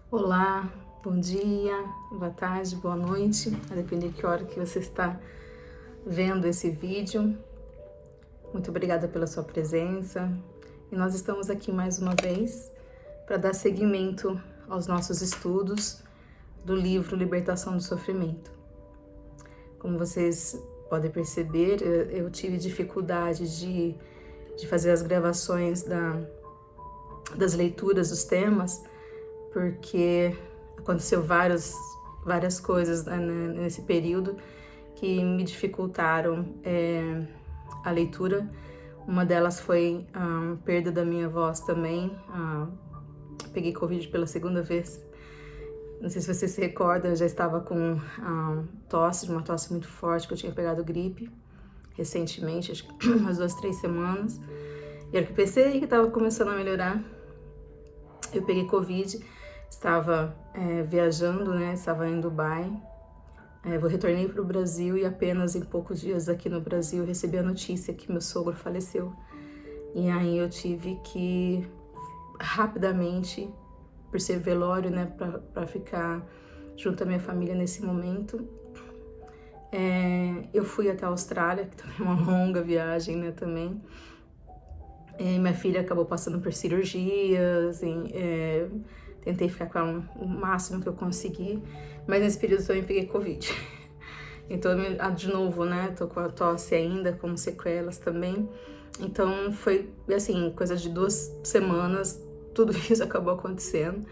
Olá, bom dia, boa tarde, boa noite, a depender de que hora que você está vendo esse vídeo. Muito obrigada pela sua presença. E nós estamos aqui mais uma vez para dar seguimento aos nossos estudos do livro Libertação do Sofrimento. Como vocês podem perceber, eu tive dificuldade de fazer as gravações das leituras dos temas, porque aconteceu várias coisas, né, nesse período que me dificultaram a leitura. Uma delas foi a perda da minha voz também. Peguei Covid pela segunda vez. Não sei se você se recorda, eu já estava com uma tosse muito forte, que eu tinha pegado gripe recentemente, acho que umas 2, 3 semanas. E era que eu pensei que estava começando a melhorar, eu peguei Covid. Estava viajando, né? Estava em Dubai. Eu retornei para o Brasil e apenas em poucos dias aqui no Brasil recebi a notícia que meu sogro faleceu. E aí eu tive que rapidamente, por ser velório, né? Para ficar junto à minha família nesse momento. Eu fui até a Austrália, que também é uma longa viagem, né? Também. Minha filha acabou passando por cirurgias, tentei ficar com ela o máximo que eu consegui, mas nesse período também peguei Covid. Então, de novo, né, tô com a tosse ainda, com sequelas também. Então, foi, assim, coisa de 2 semanas, tudo isso acabou acontecendo.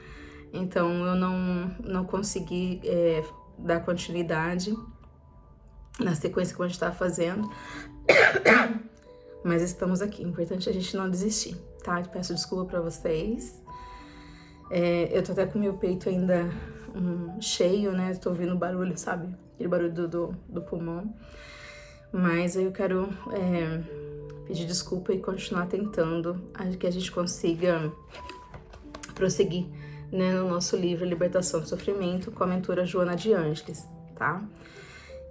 Então, eu não consegui dar continuidade na sequência que a gente estava fazendo. Mas estamos aqui, importante a gente não desistir, tá? Peço desculpa pra vocês. Eu tô até com meu peito ainda cheio, né? Tô ouvindo barulho, sabe? Aquele barulho do pulmão. Mas eu quero pedir desculpa e continuar tentando que a gente consiga prosseguir, né, no nosso livro Libertação do Sofrimento, com a mentora Joana de Ângeles, tá?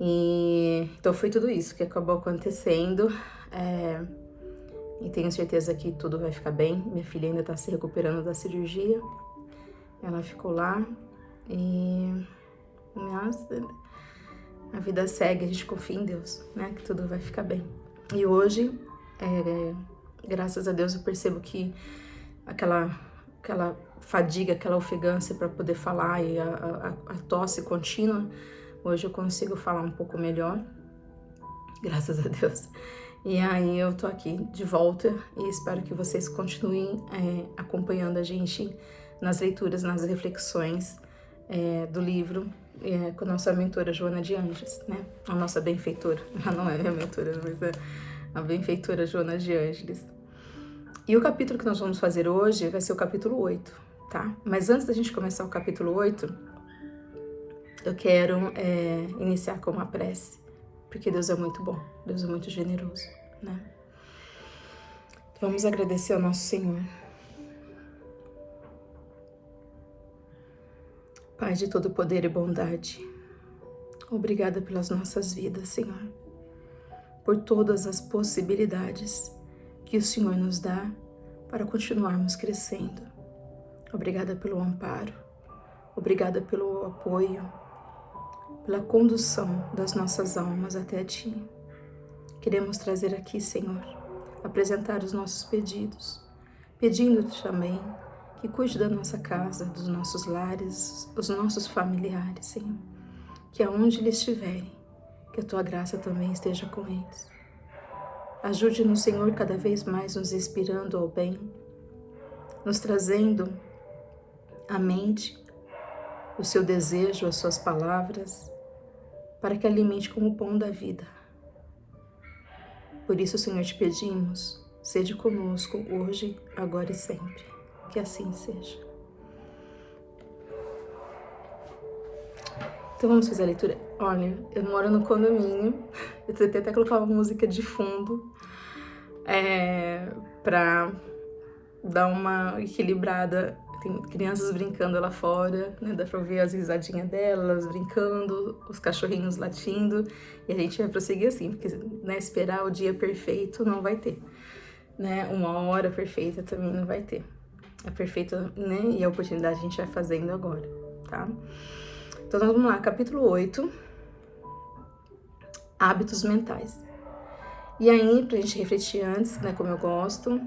Então foi tudo isso que acabou acontecendo. E tenho certeza que tudo vai ficar bem. Minha filha ainda tá se recuperando da cirurgia. Ela ficou lá e nossa, a vida segue, a gente confia em Deus, né? Que tudo vai ficar bem. E hoje, graças a Deus, eu percebo que aquela fadiga, aquela ofegância para poder falar e a tosse contínua, hoje eu consigo falar um pouco melhor, graças a Deus. E aí eu tô aqui de volta e espero que vocês continuem acompanhando a gente nas leituras, nas reflexões do livro com a nossa mentora Joana de Ângeles, né? A nossa benfeitora, ela não é minha mentora, mas é a benfeitora Joana de Ângeles. E o capítulo que nós vamos fazer hoje vai ser o capítulo 8, tá? Mas antes da gente começar o capítulo 8, eu quero iniciar com uma prece, porque Deus é muito bom, Deus é muito generoso, né? Vamos agradecer ao nosso Senhor. Pai de todo poder e bondade, obrigada pelas nossas vidas, Senhor, por todas as possibilidades que o Senhor nos dá para continuarmos crescendo. Obrigada pelo amparo, obrigada pelo apoio, pela condução das nossas almas até Ti. Queremos trazer aqui, Senhor, apresentar os nossos pedidos, pedindo-te também que cuide da nossa casa, dos nossos lares, os nossos familiares, Senhor, que aonde eles estiverem, que a Tua graça também esteja com eles. Ajude-nos, Senhor, cada vez mais nos inspirando ao bem, nos trazendo à mente o Seu desejo, as Suas palavras, para que alimente como o pão da vida. Por isso, Senhor, te pedimos, sede conosco hoje, agora e sempre. Que assim seja. Então vamos fazer a leitura. Olha, eu moro no condomínio, eu tentei até colocar uma música de fundo pra dar uma equilibrada. Tem crianças brincando lá fora, né? Dá pra ouvir as risadinhas delas brincando, os cachorrinhos latindo, e a gente vai prosseguir assim, porque, né, esperar o dia perfeito não vai ter, né? Uma hora perfeita também não vai ter. é perfeito, né? E a oportunidade a gente vai fazendo agora, tá? Então, vamos lá, capítulo 8, hábitos mentais. E aí, pra gente refletir antes, né, como eu gosto,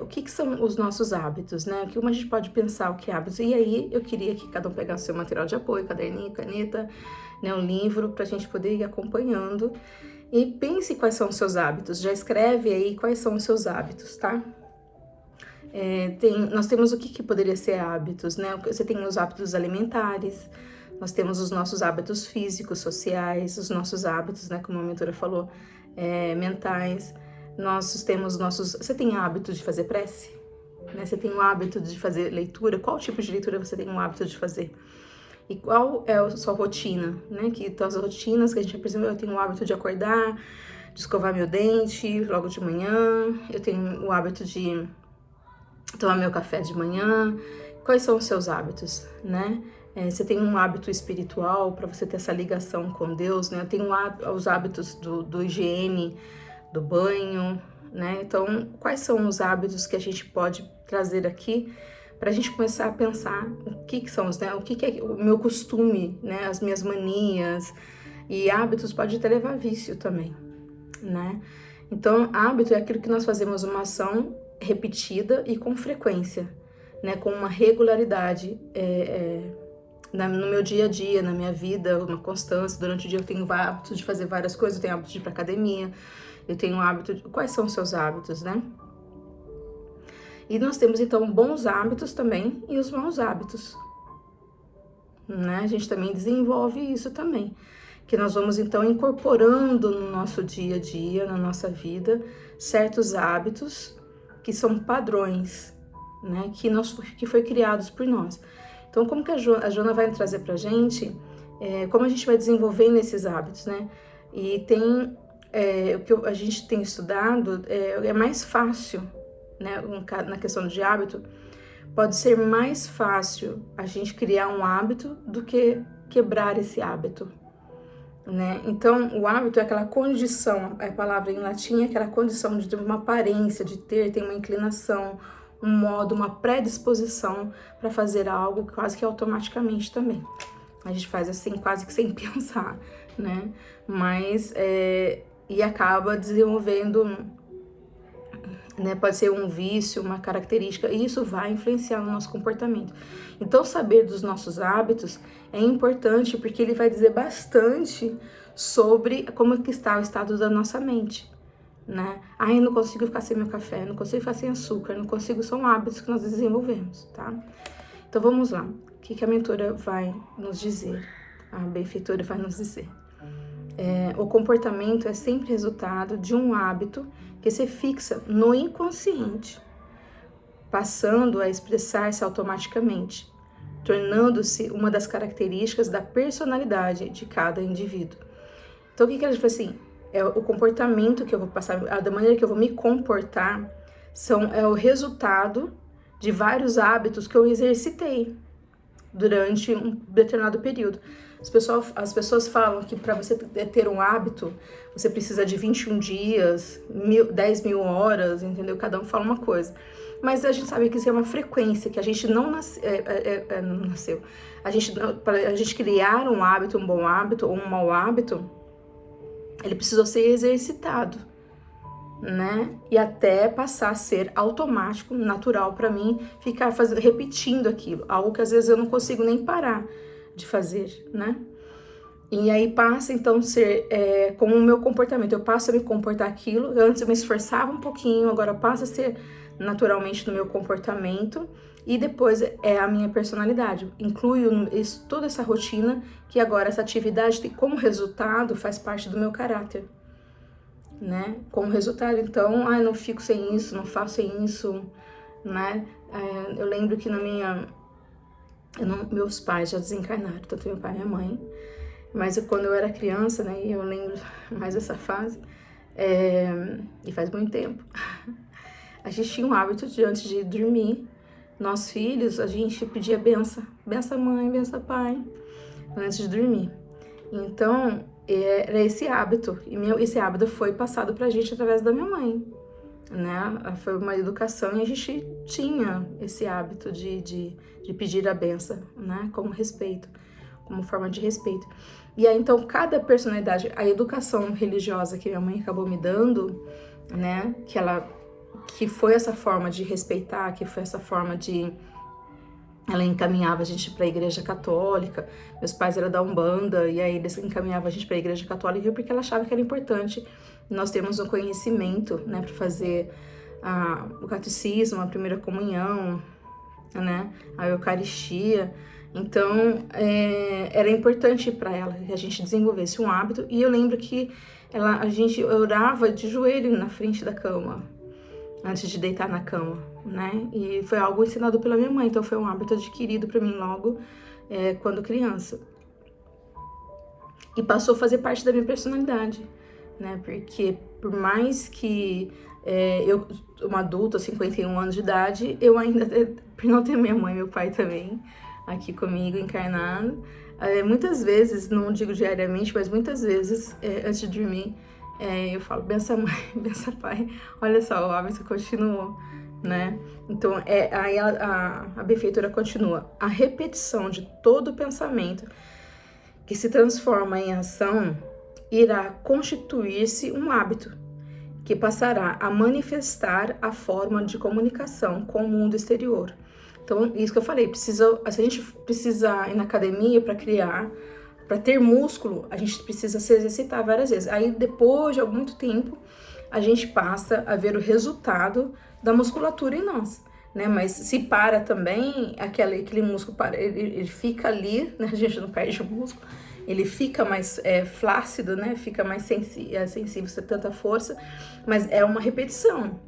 o que são os nossos hábitos, né? Como a gente pode pensar o que é hábitos? E aí, eu queria que cada um pegasse seu material de apoio, caderninho, caneta, né, um livro, pra gente poder ir acompanhando. E pense quais são os seus hábitos, já escreve aí quais são os seus hábitos, tá? Nós temos o que poderia ser hábitos, né? Você tem os hábitos alimentares, nós temos os nossos hábitos físicos, sociais, os nossos hábitos, né, como a mentora falou, mentais. Nós temos nossos... Você tem hábito de fazer prece? Né? Você tem o hábito de fazer leitura? Qual tipo de leitura você tem o hábito de fazer? E qual é a sua rotina, né? Que as rotinas que a gente percebe, eu tenho o hábito de acordar, de escovar meu dente logo de manhã, eu tenho o hábito de tomar meu café de manhã. Quais são os seus hábitos, né? Você tem um hábito espiritual para você ter essa ligação com Deus, né? Eu tenho os hábitos do higiene, do banho, né? Então, quais são os hábitos que a gente pode trazer aqui para a gente começar a pensar o que são os, né? O que é o meu costume, né? As minhas manias. E hábitos pode até levar a vício também, né? Então, hábito é aquilo que nós fazemos uma ação repetida e com frequência, né? Com uma regularidade no meu dia a dia, na minha vida, uma constância. Durante o dia eu tenho o hábito de fazer várias coisas, eu tenho o hábito de ir para academia, eu tenho o hábito de... Quais são os seus hábitos, né? E nós temos, então, bons hábitos também e os maus hábitos, né? A gente também desenvolve isso também, que nós vamos, então, incorporando no nosso dia a dia, na nossa vida, certos hábitos que são padrões, né? Que foi criados por nós. Então, como que a Joana vai trazer pra gente, como a gente vai desenvolvendo esses hábitos, né? E tem, o que a gente tem estudado, é mais fácil, né? Na questão de hábito, pode ser mais fácil a gente criar um hábito do que quebrar esse hábito, né? Então, o hábito é aquela condição, a palavra em latim é aquela condição de ter uma aparência, tem uma inclinação, um modo, uma predisposição para fazer algo quase que automaticamente também. A gente faz assim, quase que sem pensar, né? Mas, e acaba desenvolvendo, né? Pode ser um vício, uma característica, e isso vai influenciar no nosso comportamento. Então, saber dos nossos hábitos é importante, porque ele vai dizer bastante sobre como que está o estado da nossa mente, né? Eu não consigo ficar sem meu café, não consigo ficar sem açúcar, não consigo, são hábitos que nós desenvolvemos, tá? Então vamos lá, o que a mentora vai nos dizer? A benfeitora vai nos dizer. O comportamento é sempre resultado de um hábito que se fixa no inconsciente, passando a expressar-se automaticamente, tornando-se uma das características da personalidade de cada indivíduo. Então, o que ela diz assim? O comportamento que eu vou passar, da maneira que eu vou me comportar, é o resultado de vários hábitos que eu exercitei durante um determinado período. As pessoas falam que para você ter um hábito, você precisa de 21 dias, 10 mil horas, entendeu? Cada um fala uma coisa. Mas a gente sabe que isso é uma frequência, que a gente não nasceu. Para a gente criar um hábito, um bom hábito ou um mau hábito, ele precisou ser exercitado, né? E até passar a ser automático, natural para mim, ficar repetindo aquilo, algo que às vezes eu não consigo nem parar de fazer, né? E aí passa então a ser como o meu comportamento, eu passo a me comportar aquilo, antes eu me esforçava um pouquinho, agora passa a ser naturalmente no meu comportamento, e depois é a minha personalidade, inclui toda essa rotina, que agora essa atividade tem como resultado, faz parte do meu caráter, né? Como resultado, então, não fico sem isso, não faço sem isso, né? Eu lembro que meus pais já desencarnaram, tanto meu pai e minha mãe, mas quando eu era criança, né, eu lembro mais dessa fase, e faz muito tempo, a gente tinha um hábito de, antes de dormir, nós filhos, a gente pedia benção mãe, benção pai, antes de dormir. Então, era esse hábito, e esse hábito foi passado pra gente através da minha mãe. né? Foi uma educação e a gente tinha esse hábito de pedir a benção, né? Como respeito, como forma de respeito. E aí, então, cada personalidade, a educação religiosa que minha mãe acabou me dando, né? Que foi essa forma de respeitar, que foi essa forma de... Ela encaminhava a gente para a igreja católica, meus pais eram da Umbanda, e aí eles encaminhavam a gente para a igreja católica porque ela achava que era importante nós termos um conhecimento, né, para fazer o catecismo, a primeira comunhão, né, a Eucaristia. Então, era importante para ela que a gente desenvolvesse um hábito, e eu lembro que a gente orava de joelho na frente da cama, antes de deitar na cama, né? E foi algo ensinado pela minha mãe, então foi um hábito adquirido para mim logo quando criança. E passou a fazer parte da minha personalidade, né? Porque por mais que eu, uma adulta, 51 anos de idade, eu ainda, por não ter minha mãe e meu pai também aqui comigo, encarnado, muitas vezes, não digo diariamente, mas muitas vezes, antes de dormir, eu falo, benção mãe, benção pai, olha só, o hábito continuou, né? Então, aí a benfeitora continua. A repetição de todo pensamento que se transforma em ação irá constituir-se um hábito, que passará a manifestar a forma de comunicação com o mundo exterior. Então, isso que eu falei, se a gente precisa ir na academia para ter músculo, a gente precisa se exercitar várias vezes. Aí, depois de muito tempo, a gente passa a ver o resultado da musculatura em nós, né? Mas se para também, aquele músculo ele fica ali, né? A gente não perde o músculo, ele fica mais flácido, né? Fica mais sensível, sem tanta força, mas é uma repetição.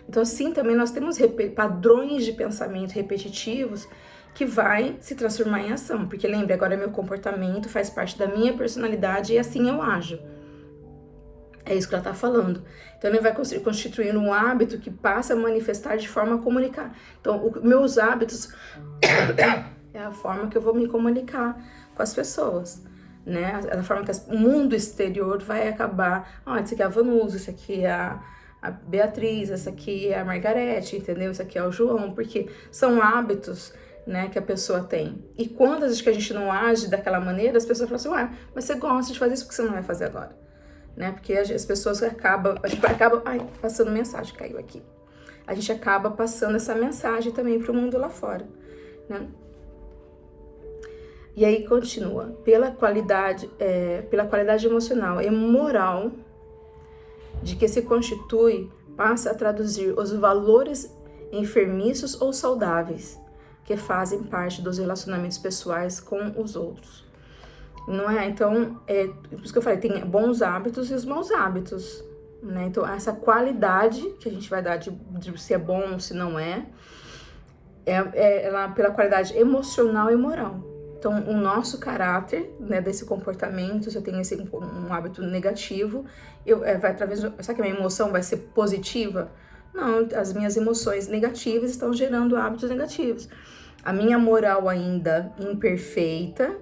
Então, assim, também nós temos padrões de pensamento repetitivos que vai se transformar em ação, porque lembre, agora meu comportamento faz parte da minha personalidade e assim eu ajo. É isso que ela está falando. Então, ele vai constituir um hábito que passa a manifestar de forma a comunicar. Então, meus hábitos é a forma que eu vou me comunicar com as pessoas, né? A forma que o mundo exterior vai acabar. Esse aqui é a Vanusa, esse aqui é a Beatriz, essa aqui é a Margarete, entendeu? Esse aqui é o João, porque são hábitos, né, que a pessoa tem. E quando a gente não age daquela maneira, as pessoas falam assim, mas você gosta de fazer isso, porque você não vai fazer agora? Né? Porque as pessoas acabam, passando mensagem, caiu aqui. A gente acaba passando essa mensagem também para o mundo lá fora, né? E aí continua, pela qualidade emocional e moral de que se constitui, passa a traduzir os valores enfermiços ou saudáveis que fazem parte dos relacionamentos pessoais com os outros. Não é? Então, por isso que eu falei, tem bons hábitos e os maus hábitos, né? Então, essa qualidade que a gente vai dar de se é bom ou se não ela pela qualidade emocional e moral. Então, o nosso caráter, né, desse comportamento, se eu tenho um hábito negativo, vai através. Será que a minha emoção vai ser positiva? Não, as minhas emoções negativas estão gerando hábitos negativos. A minha moral ainda imperfeita,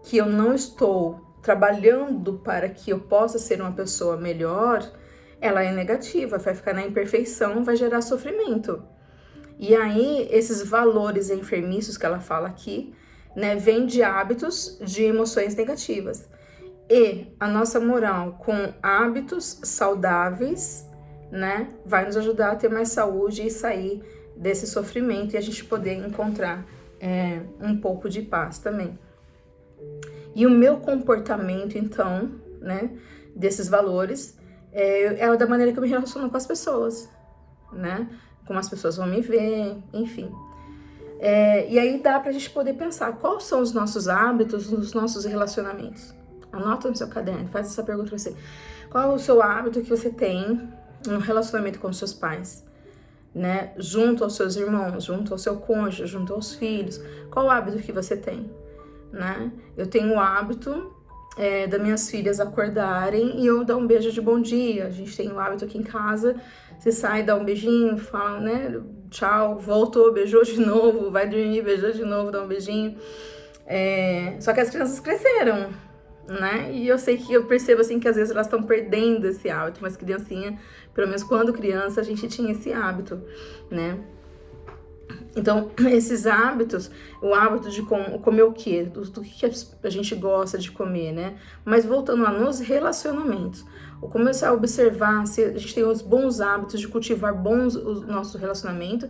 que eu não estou trabalhando para que eu possa ser uma pessoa melhor, ela é negativa, vai ficar na imperfeição, vai gerar sofrimento. E aí, esses valores enfermiços que ela fala aqui, né, vem de hábitos de emoções negativas. E a nossa moral com hábitos saudáveis, né, vai nos ajudar a ter mais saúde e sair desse sofrimento e a gente poder encontrar um pouco de paz também. E o meu comportamento, então, né, desses valores, é da maneira que eu me relaciono com as pessoas, né, como as pessoas vão me ver, enfim. E aí dá pra gente poder pensar quais são os nossos hábitos nos nossos relacionamentos. Anota no seu caderno, faz essa pergunta pra você. Qual é o seu hábito que você tem no relacionamento com os seus pais? Né? Junto aos seus irmãos, junto ao seu cônjuge, junto aos filhos. Qual o hábito que você tem? Né? Eu tenho o hábito das minhas filhas acordarem e eu dar um beijo de bom dia. A gente tem o hábito aqui em casa, você sai, dá um beijinho, fala, né? Tchau, voltou, beijou de novo, vai dormir, beijou de novo, dá um beijinho. Só que as crianças cresceram, né? E eu sei que eu percebo assim que às vezes elas estão perdendo esse hábito, mas criancinha, pelo menos quando criança, a gente tinha esse hábito, né? Então, esses hábitos, o hábito de comer o quê? Do que a gente gosta de comer, né? Mas voltando lá nos relacionamentos, ou começar a observar se a gente tem os bons hábitos de cultivar bons o nosso relacionamento,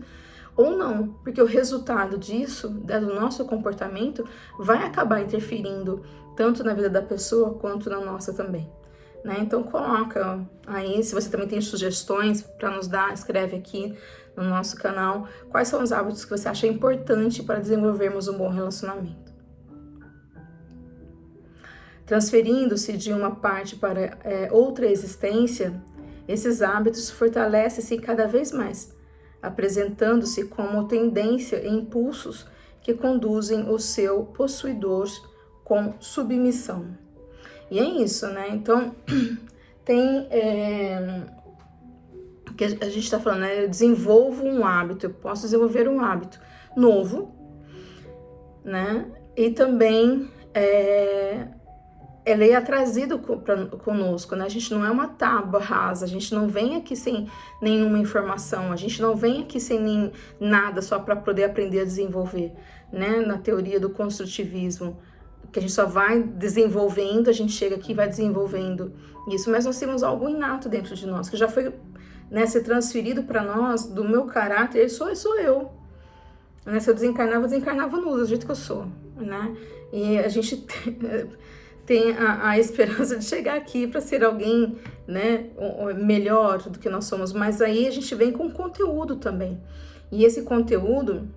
ou não, porque o resultado disso, do nosso comportamento, vai acabar interferindo tanto na vida da pessoa quanto na nossa também. Né? Então coloca aí, se você também tem sugestões para nos dar, escreve aqui no nosso canal quais são os hábitos que você acha importante para desenvolvermos um bom relacionamento. Transferindo-se de uma parte para outra existência, esses hábitos fortalecem-se cada vez mais, apresentando-se como tendência e impulsos que conduzem o seu possuidor com submissão. E é isso, né? Então, tem... que a gente está falando, né? Eu desenvolvo um hábito, eu posso desenvolver um hábito novo, né? E também ele é trazido conosco, né? A gente não é uma tábua rasa, a gente não vem aqui sem nenhuma informação, a gente não vem aqui sem nem nada só para poder aprender a desenvolver, né? Na teoria do construtivismo, que a gente só vai desenvolvendo, a gente chega aqui e vai desenvolvendo isso, mas nós temos algo inato dentro de nós, que já foi, né, ser transferido para nós, do meu caráter, sou eu. Né? Se eu desencarnava nua, do jeito que eu sou, né? E a gente tem a esperança de chegar aqui para ser alguém, né, melhor do que nós somos, mas aí a gente vem com conteúdo também. E esse conteúdo,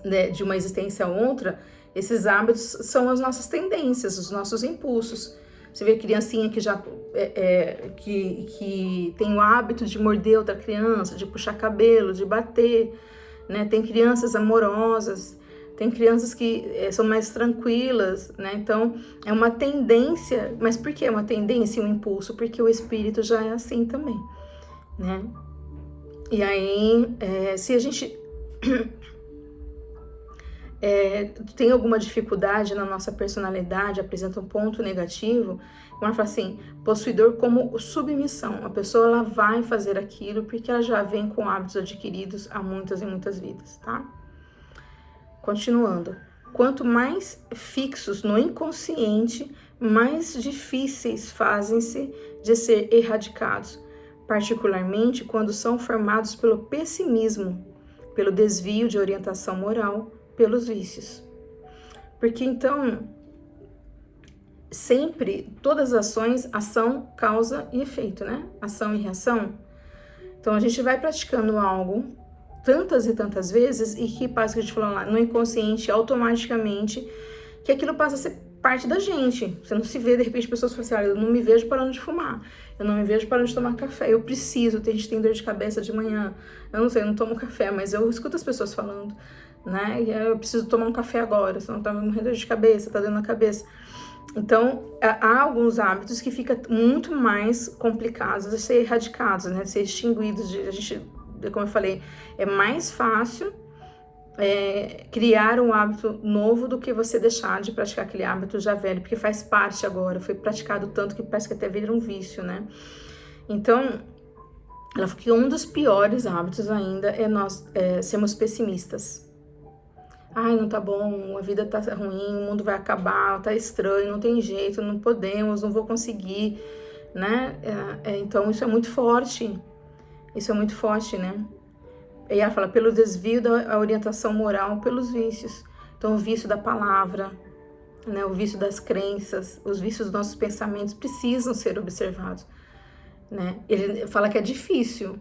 né, de uma existência a outra, esses hábitos são as nossas tendências, os nossos impulsos. Você vê criancinha que já que tem o hábito de morder outra criança, de puxar cabelo, de bater, né? Tem crianças amorosas, tem crianças que são mais tranquilas, né? Então, é uma tendência. Mas por que é uma tendência e um impulso? Porque o espírito já é assim também, né? E aí, se a gente tem alguma dificuldade na nossa personalidade, apresenta um ponto negativo, ela fala assim, possuidor como submissão. A pessoa ela vai fazer aquilo porque ela já vem com hábitos adquiridos há muitas e muitas vidas, tá? Continuando. Quanto mais fixos no inconsciente, mais difíceis fazem-se de ser erradicados, particularmente quando são formados pelo pessimismo, pelo desvio de orientação moral, pelos vícios. Porque então, sempre, todas as ações, ação, causa e efeito, né? Ação e reação. Então, a gente vai praticando algo tantas e tantas vezes e que passa, que a gente falou lá, no inconsciente, automaticamente, que aquilo passa a ser parte da gente. Você não se vê, de repente, pessoas falam assim, olha, eu não me vejo parando de fumar, eu não me vejo parando de tomar café, eu preciso, a gente tem dor de cabeça de manhã, eu não sei, eu não tomo café, mas eu escuto as pessoas falando, né, e eu preciso tomar um café agora, senão tá morrendo de cabeça, tá dando na cabeça. Então, há alguns hábitos que ficam muito mais complicados de ser erradicados, né, de ser extinguidos, a gente, como eu falei, é mais fácil criar um hábito novo do que você deixar de praticar aquele hábito já velho, porque faz parte agora, foi praticado tanto que parece que até vira um vício, né? Então, ela falou que um dos piores hábitos ainda é nós sermos pessimistas. Ai, não tá bom, a vida tá ruim, o mundo vai acabar, tá estranho, não tem jeito, não podemos, não vou conseguir, né? Então, isso é muito forte, né? E ela fala, pelo desvio da orientação moral, pelos vícios. Então, o vício da palavra, né, o vício das crenças, os vícios dos nossos pensamentos precisam ser observados. Né? Ele fala que é difícil,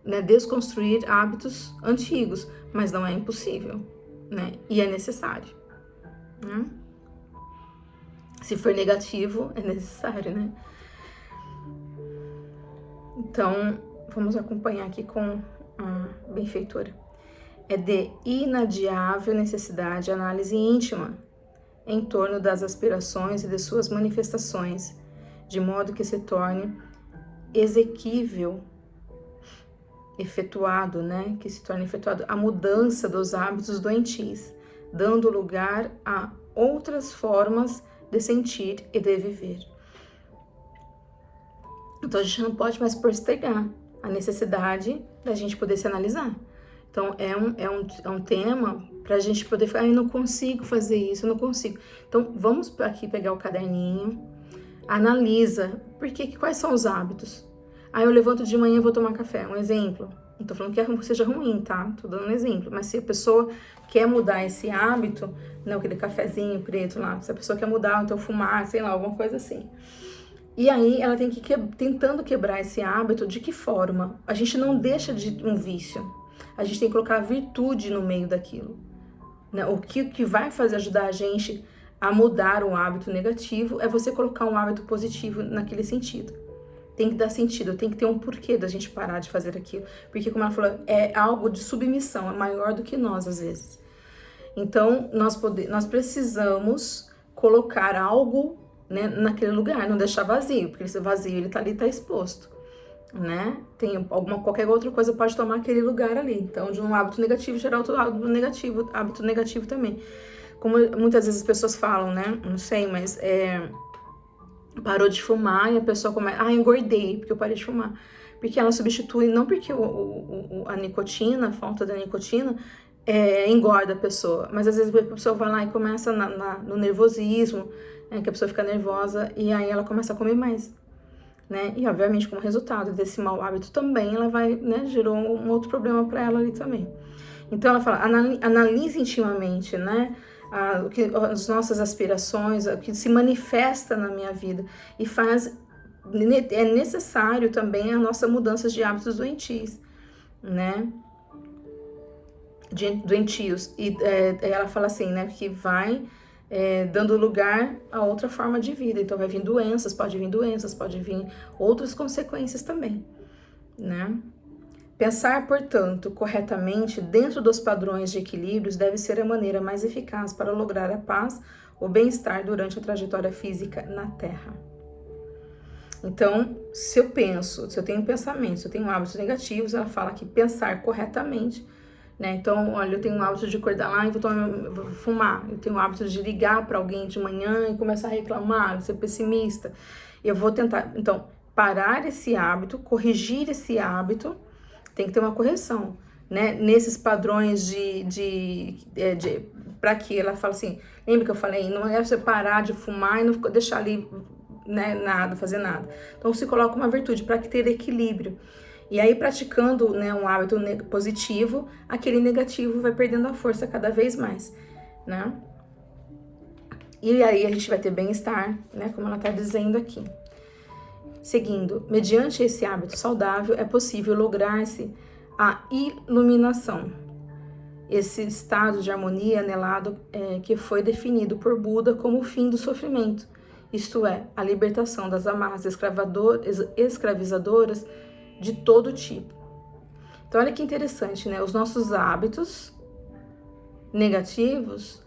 né, desconstruir hábitos antigos, mas não é impossível, né? E é necessário. Né? Se for negativo, é necessário, né? Então, vamos acompanhar aqui com a benfeitora. É de inadiável necessidade a análise íntima em torno das aspirações e de suas manifestações, de modo que se torne exequível, efetuado, né? Que se torne efetuado a mudança dos hábitos doentios, dando lugar a outras formas de sentir e de viver. Então a gente não pode mais postergar a necessidade da gente poder se analisar. Então é um tema para a gente poder falar, eu não consigo fazer isso, eu não consigo. Então vamos aqui pegar o caderninho, analisa, quais são os hábitos? Eu levanto de manhã e vou tomar café, um exemplo. Não tô falando que seja ruim, tá? Tô dando um exemplo. Mas se a pessoa quer mudar esse hábito, não aquele cafezinho preto lá, se a pessoa quer mudar, então fumar, sei lá, alguma coisa assim. E aí ela tem que tentando quebrar esse hábito, de que forma? A gente não deixa de um vício. A gente tem que colocar a virtude no meio daquilo. Né? O que vai ajudar a gente a mudar um hábito negativo é você colocar um hábito positivo naquele sentido. Tem que dar sentido, tem que ter um porquê da gente parar de fazer aquilo. Porque, como ela falou, é algo de submissão, é maior do que nós, às vezes. Então, nós precisamos colocar algo, né, naquele lugar, não deixar vazio, porque esse vazio, ele tá ali, tá exposto, né? Tem qualquer outra coisa pode tomar aquele lugar ali. Então, de um hábito negativo, gerar outro hábito negativo também. Como muitas vezes as pessoas falam, né? Não sei, mas parou de fumar e a pessoa começa, engordei porque eu parei de fumar. Porque ela substitui, não porque a nicotina, a falta da nicotina, engorda a pessoa, mas às vezes a pessoa vai lá e começa no nervosismo, né, que a pessoa fica nervosa e aí ela começa a comer mais, né? E obviamente como resultado desse mau hábito também, ela vai, né, gerou um outro problema para ela ali também. Então ela fala, analise intimamente, né? As nossas aspirações, o que se manifesta na minha vida e é necessário também a nossa mudança de hábitos doentios, né? Doentios. E ela fala assim, né? Que vai dando lugar a outra forma de vida. Então vai vir doenças, pode vir outras consequências também, né? Pensar, portanto, corretamente dentro dos padrões de equilíbrios deve ser a maneira mais eficaz para lograr a paz, o bem-estar durante a trajetória física na Terra. Então, se eu tenho pensamentos, se eu tenho hábitos negativos, ela fala que pensar corretamente, né? Então, olha, eu tenho o hábito de acordar lá e vou fumar. Eu tenho o hábito de ligar para alguém de manhã e começar a reclamar, ser pessimista. Eu vou tentar, então, parar esse hábito, corrigir esse hábito. Tem que ter uma correção, né? Nesses padrões para que ela fala assim, lembra que eu falei, não é você parar de fumar e não deixar ali, né, fazer nada. Então se coloca uma virtude para que ter equilíbrio. E aí praticando, né, um hábito positivo, aquele negativo vai perdendo a força cada vez mais, né? E aí a gente vai ter bem-estar, né, como ela está dizendo aqui. Seguindo, mediante esse hábito saudável, é possível lograr-se a iluminação, esse estado de harmonia anelado que foi definido por Buda como o fim do sofrimento, isto é, a libertação das amarras escravizadoras de todo tipo. Então, olha que interessante, né? Os nossos hábitos negativos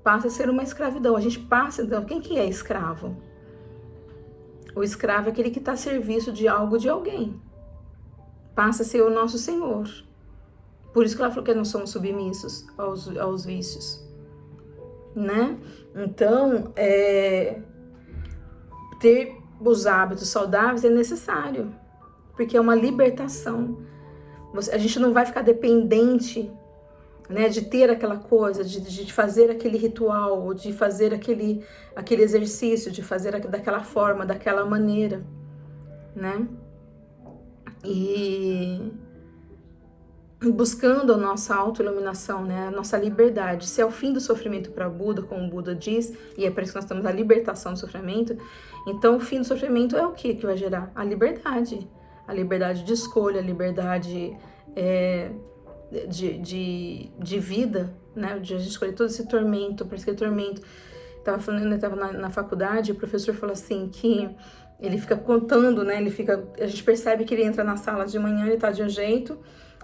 passam a ser uma escravidão. A gente passa, então, quem que é escravo? O escravo é aquele que está a serviço de algo, de alguém. Passa a ser o nosso senhor. Por isso que ela falou que nós somos submissos aos vícios, né? Então, ter os hábitos saudáveis é necessário, porque é uma libertação. A gente não vai ficar dependente, né, de ter aquela coisa, de fazer aquele ritual, de fazer aquele exercício, de fazer daquela forma, daquela maneira, né? E buscando a nossa autoiluminação, né, a nossa liberdade. Se é o fim do sofrimento para Buda, como Buda diz, e é por isso que nós temos a libertação do sofrimento, então o fim do sofrimento é o que vai gerar? A liberdade de escolha, a liberdade de vida, né? De a gente escolher todo esse tormento, parece que tormento. Eu estava na faculdade, o professor falou assim que ele fica contando, né? A gente percebe que ele entra na sala de manhã, ele tá de um jeito,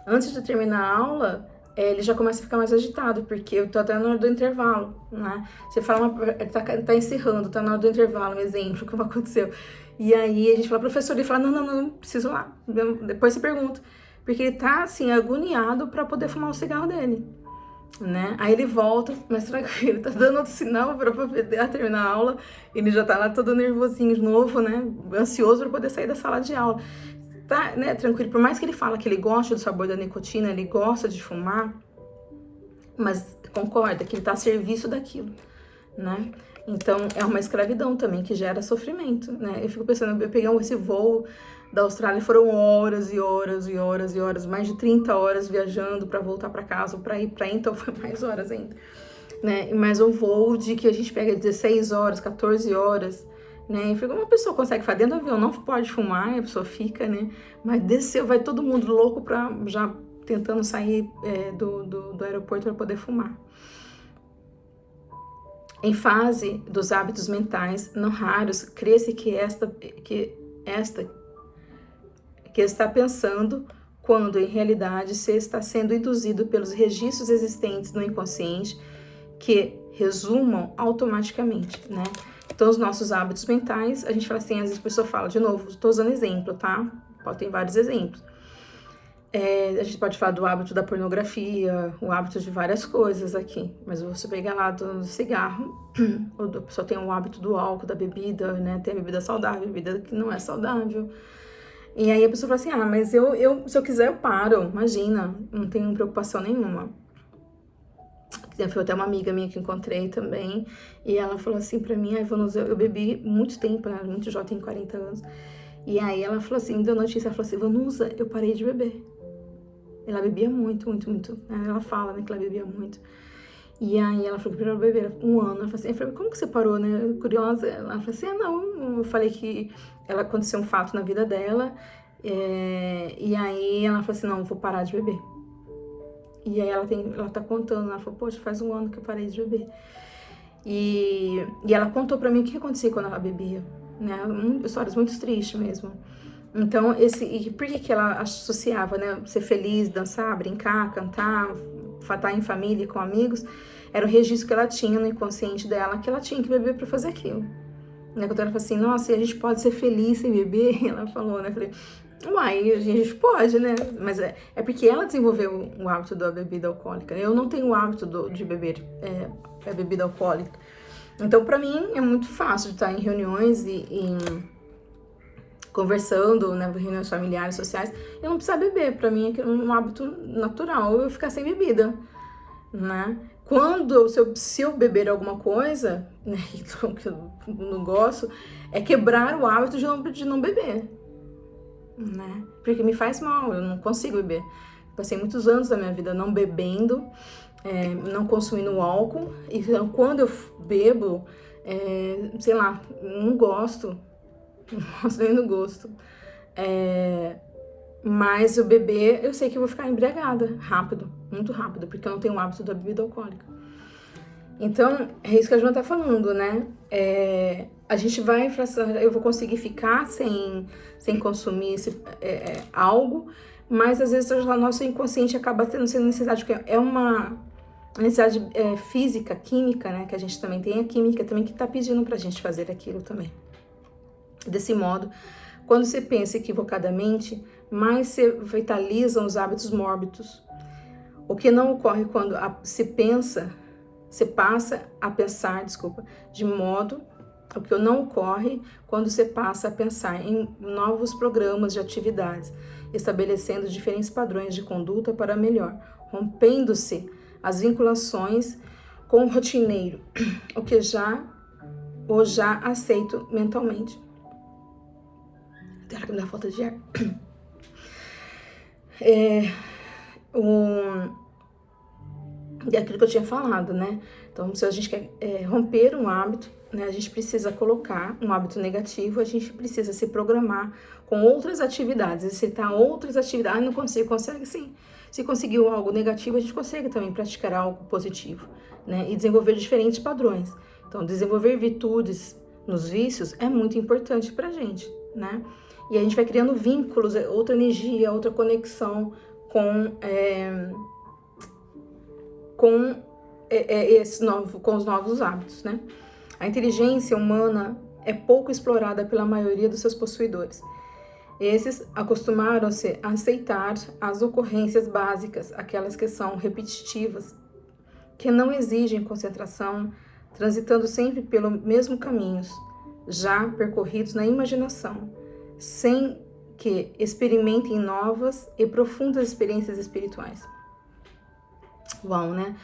antes de terminar a aula, ele já começa a ficar mais agitado, porque eu tô até na hora do intervalo, né? Você fala, tá encerrando, tá na hora do intervalo, um exemplo, como aconteceu. E aí a gente fala, professor, ele fala, não, preciso lá, depois você pergunta. Porque ele tá, assim, agoniado para poder fumar o cigarro dele, né? Aí ele volta, mas tranquilo, tá dando outro sinal para poder terminar a aula, ele já tá lá todo nervosinho de novo, né? Ansioso para poder sair da sala de aula. Tá, né, tranquilo, por mais que ele fala que ele gosta do sabor da nicotina, ele gosta de fumar, mas concorda que ele tá a serviço daquilo, né? Então, é uma escravidão também que gera sofrimento, né? Eu fico pensando, eu peguei esse voo da Austrália, foram horas e horas e horas e horas, mais de 30 horas viajando para voltar para casa, ou para ir para então foi mais horas ainda, né? Mas um voo de que a gente pega 16 horas, 14 horas, né? E fica, uma pessoa consegue fazer dentro do avião, não pode fumar, a pessoa fica, né? Mas desceu, vai todo mundo louco para já tentando sair do aeroporto para poder fumar. Em fase dos hábitos mentais não raros, crê-se que está pensando quando em realidade se está sendo induzido pelos registros existentes no inconsciente que resumam automaticamente, né? Então, os nossos hábitos mentais, a gente fala assim, às vezes a pessoa fala, de novo, estou usando exemplo, tá? Pode ter vários exemplos. A gente pode falar do hábito da pornografia, o hábito de várias coisas aqui, mas você pegar lá do cigarro, a pessoa tem o hábito do álcool, da bebida, né? Tem a bebida saudável, a bebida que não é saudável. E aí a pessoa fala assim, mas se eu quiser eu paro, imagina, não tenho preocupação nenhuma. Foi até uma amiga minha que encontrei também, e ela falou assim pra mim, eu bebi muito tempo, né? Muito jovem, tenho 40 anos. E aí ela falou assim, me deu notícia, ela falou assim, Vanusa, eu parei de beber. Ela bebia muito, muito, muito. Ela fala, né, que ela bebia muito. E aí ela falou que parou de beber 1 ano. Ela falou assim, eu falei, como que você parou, né? Curiosa. Ela falou assim, não. Eu falei que ela aconteceu um fato na vida dela. E aí ela falou assim, não, eu vou parar de beber. E aí ela tá contando, ela falou, poxa, faz 1 ano que eu parei de beber. E ela contou pra mim o que acontecia quando ela bebia, né? Histórias muito tristes mesmo. Então, por que ela associava, né? Ser feliz, dançar, brincar, cantar, estar em família, com amigos, era o registro que ela tinha no inconsciente dela, que ela tinha que beber pra fazer aquilo. Né? Quando ela falou assim, nossa, e a gente pode ser feliz sem beber? Ela falou, né? Eu falei, uai, a gente pode, né? Mas é porque ela desenvolveu o hábito da bebida alcoólica. Eu não tenho o hábito de beber bebida alcoólica. Então, pra mim, é muito fácil de estar em reuniões e conversando, né, reuniões familiares, sociais, eu não preciso beber, pra mim é um hábito natural eu ficar sem bebida, né? Se eu beber alguma coisa, né, que eu não gosto, é quebrar o hábito de não beber, né? Porque me faz mal, eu não consigo beber. Passei muitos anos da minha vida não bebendo, não consumindo álcool, e então, quando eu bebo, sei lá, não gosto. Nossa, nem no gosto. Mas o beber, eu sei que eu vou ficar embriagada rápido, muito rápido, porque eu não tenho o hábito da bebida alcoólica. Então, é isso que a Joana tá falando, né? A gente vai, eu vou conseguir ficar sem consumir algo, mas às vezes o nosso inconsciente acaba tendo necessidade, porque é uma necessidade física, química, né? Que a gente também tem, a química também que tá pedindo pra gente fazer aquilo também. Desse modo, quando se pensa equivocadamente, mais se vitalizam os hábitos mórbidos. O que não ocorre quando se passa a pensar, de modo, o que não ocorre quando se passa a pensar em novos programas de atividades, estabelecendo diferentes padrões de conduta para melhor, rompendo-se as vinculações com o rotineiro, o que já aceito mentalmente. Terra que me dá falta de ar. É aquilo que eu tinha falado, né? Então, se a gente quer romper um hábito, né, a gente precisa colocar um hábito negativo, a gente precisa se programar com outras atividades, exercitar outras atividades. Não consigo, consegue sim. Se conseguiu algo negativo, a gente consegue também praticar algo positivo, né? E desenvolver diferentes padrões. Então, desenvolver virtudes nos vícios é muito importante pra gente, né? E a gente vai criando vínculos, outra energia, outra conexão com os novos hábitos, né? A inteligência humana é pouco explorada pela maioria dos seus possuidores. Esses acostumaram-se a aceitar as ocorrências básicas, aquelas que são repetitivas, que não exigem concentração, transitando sempre pelos mesmos caminhos, já percorridos na imaginação, sem que experimentem novas e profundas experiências espirituais. Bom, né?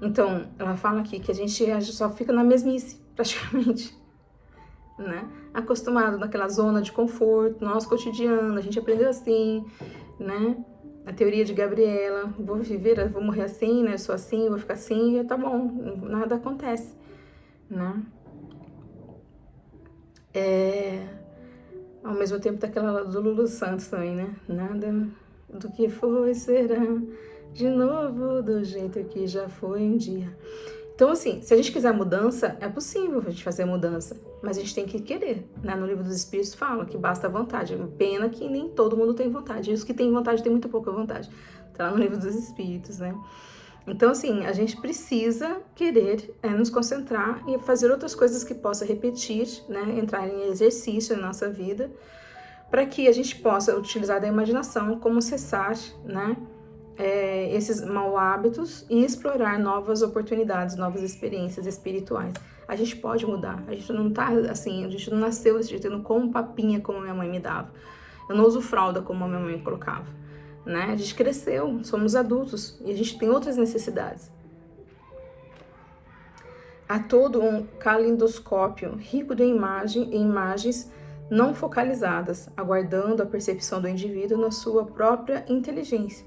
Então, ela fala aqui que a gente só fica na mesmice, praticamente, né? Acostumado naquela zona de conforto, nosso cotidiano, a gente aprendeu assim, né? A teoria de Gabriela, vou viver, vou morrer assim, né? Sou assim, vou ficar assim, e tá bom, nada acontece, né? Ao mesmo tempo daquela do Lulu Santos também, né? Nada do que foi será de novo do jeito que já foi um dia. Então, assim, se a gente quiser mudança, é possível a gente fazer mudança, mas a gente tem que querer, né? No Livro dos Espíritos fala que basta vontade. Pena que nem todo mundo tem vontade. E os que têm vontade têm muito pouca vontade. Tá no Livro dos Espíritos, né? Então, assim, a gente precisa querer nos concentrar e fazer outras coisas que possa repetir, né? Entrar em exercício na nossa vida, para que a gente possa utilizar da imaginação como cessar, né? Esses mau hábitos e explorar novas oportunidades, novas experiências espirituais. A gente pode mudar, a gente não tá assim, a gente não nasceu desse jeito, eu não como papinha como minha mãe me dava, eu não uso fralda como a minha mãe colocava, né? A gente cresceu, somos adultos e a gente tem outras necessidades. Há todo um calendoscópio rico de imagens não focalizadas, aguardando a percepção do indivíduo na sua própria inteligência,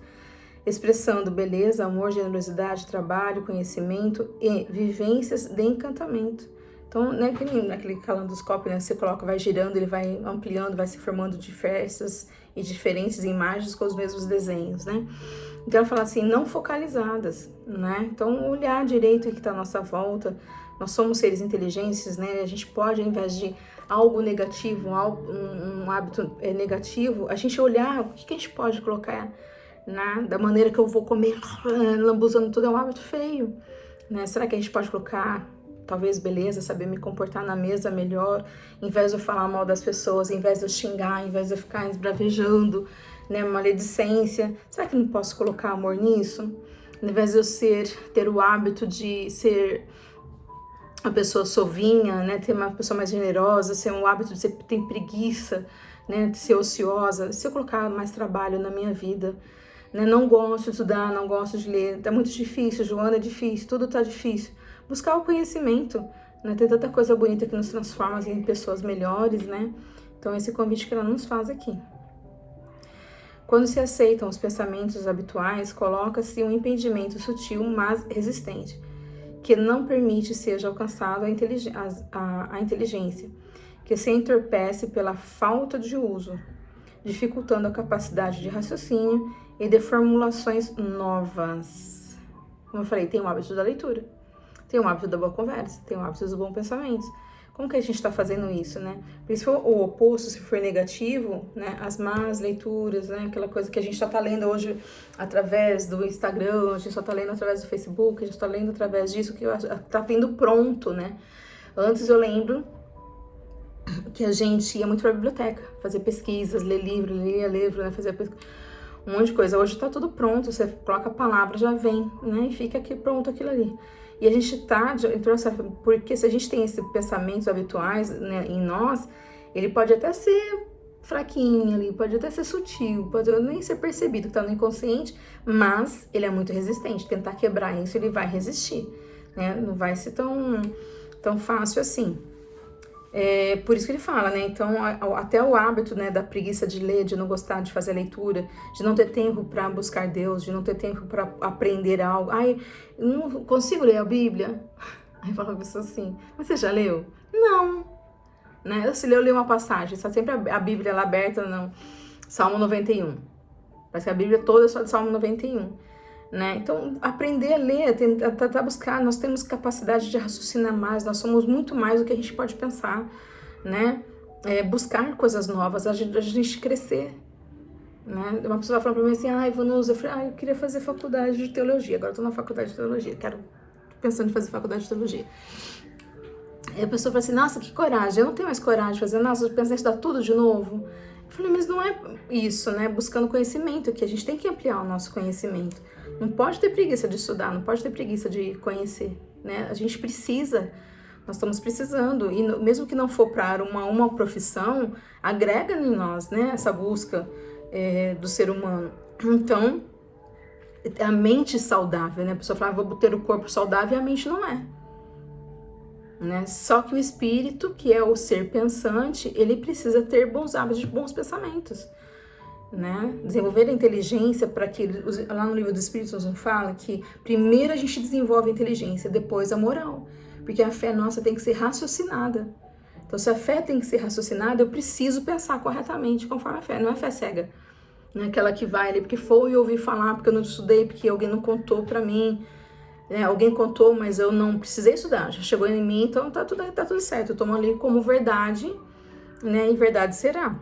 expressando beleza, amor, generosidade, trabalho, conhecimento e vivências de encantamento. Então, né, naquele calendoscópio, né, você coloca, vai girando, ele vai ampliando, vai se formando diversas e diferentes imagens com os mesmos desenhos, né? Então, ela fala assim, não focalizadas, né? Então, olhar direito o que está à nossa volta. Nós somos seres inteligentes, né? A gente pode, ao invés de algo negativo, um hábito negativo, a gente olhar o que a gente pode colocar, né? Da maneira que eu vou comer, lambuzando tudo, é um hábito feio, né? Será que a gente pode colocar, talvez, beleza, saber me comportar na mesa melhor, em vez de eu falar mal das pessoas, em vez de eu xingar, em vez de eu ficar esbravejando, né? Maledicência. Será que eu não posso colocar amor nisso? Ao invés de eu ter o hábito de ser uma pessoa sovinha, né? Ter uma pessoa mais generosa, ser um hábito de ter preguiça, né? De ser ociosa. Se eu colocar mais trabalho na minha vida, né? Não gosto de estudar, não gosto de ler, tá muito difícil, Joana, é difícil, tudo tá difícil. Buscar o conhecimento, né? Tem tanta coisa bonita que nos transforma em pessoas melhores, né? Então esse convite que ela nos faz aqui. Quando se aceitam os pensamentos habituais, coloca-se um impedimento sutil, mas resistente, que não permite seja alcançado a inteligência, que se entorpece pela falta de uso, dificultando a capacidade de raciocínio e de formulações novas. Como eu falei, tem o hábito da leitura, tem o hábito da boa conversa, tem o hábito dos bons pensamentos. Como que a gente está fazendo isso, né? Porque se for o oposto, se for negativo, né? As más leituras, né? Aquela coisa que a gente já está lendo hoje através do Instagram, a gente só está lendo através do Facebook, a gente está lendo através disso, que está vindo pronto, né? Antes eu lembro que a gente ia muito para a biblioteca, fazer pesquisas, ler livro, né? Fazer um monte de coisa. Hoje está tudo pronto, você coloca a palavra, já vem, né? E fica aqui pronto aquilo ali. E a gente porque se a gente tem esses pensamentos habituais, né, em nós, ele pode até ser fraquinho ali, pode até ser sutil, pode nem ser percebido, que tá no inconsciente, mas ele é muito resistente. Tentar quebrar isso, ele vai resistir, né? Não vai ser tão fácil assim. Por isso que ele fala, né? Então, até o hábito, né, da preguiça de ler, de não gostar de fazer a leitura, de não ter tempo para buscar Deus, de não ter tempo para aprender algo. Ai, eu não consigo ler a Bíblia. Aí fala a pessoa assim, mas você já leu? Não. Né? Se eu ler uma passagem, está sempre a Bíblia lá aberta, não. Salmo 91. Parece que a Bíblia toda é só de Salmo 91. Né? Então, aprender a ler, tentar buscar, nós temos capacidade de raciocinar mais, nós somos muito mais do que a gente pode pensar, né? Buscar coisas novas, a gente crescer, né? Uma pessoa falando pra mim assim, Vanusa, eu falei, eu queria fazer faculdade de teologia, agora eu tô na faculdade de teologia, pensando em fazer faculdade de teologia. Aí a pessoa fala assim, nossa, que coragem, eu não tenho mais coragem de fazer, nossa, eu penso em estudar tudo de novo. Eu falei, mas não é isso, né? Buscando conhecimento, que a gente tem que ampliar o nosso conhecimento. Não pode ter preguiça de estudar, não pode ter preguiça de conhecer, né? A gente precisa, nós estamos precisando, e mesmo que não for para uma profissão, agrega em nós, né? Essa busca do ser humano. Então, a mente saudável, né? A pessoa fala, vou ter o corpo saudável, e a mente não é. Né? Só que o espírito, que é o ser pensante, ele precisa ter bons hábitos, bons pensamentos. Né? Desenvolver a inteligência para que, lá no livro dos Espíritos nos fala que primeiro a gente desenvolve a inteligência, depois a moral, porque a fé nossa tem que ser raciocinada. Então, se a fé tem que ser raciocinada, eu preciso pensar corretamente conforme a fé, não é fé cega, não é aquela que vai ali porque foi ouvir falar, porque eu não estudei, porque alguém não contou para mim, né? Alguém contou, mas eu não precisei estudar, já chegou em mim, então tá tudo certo, eu tomo ali como verdade, né? E verdade será.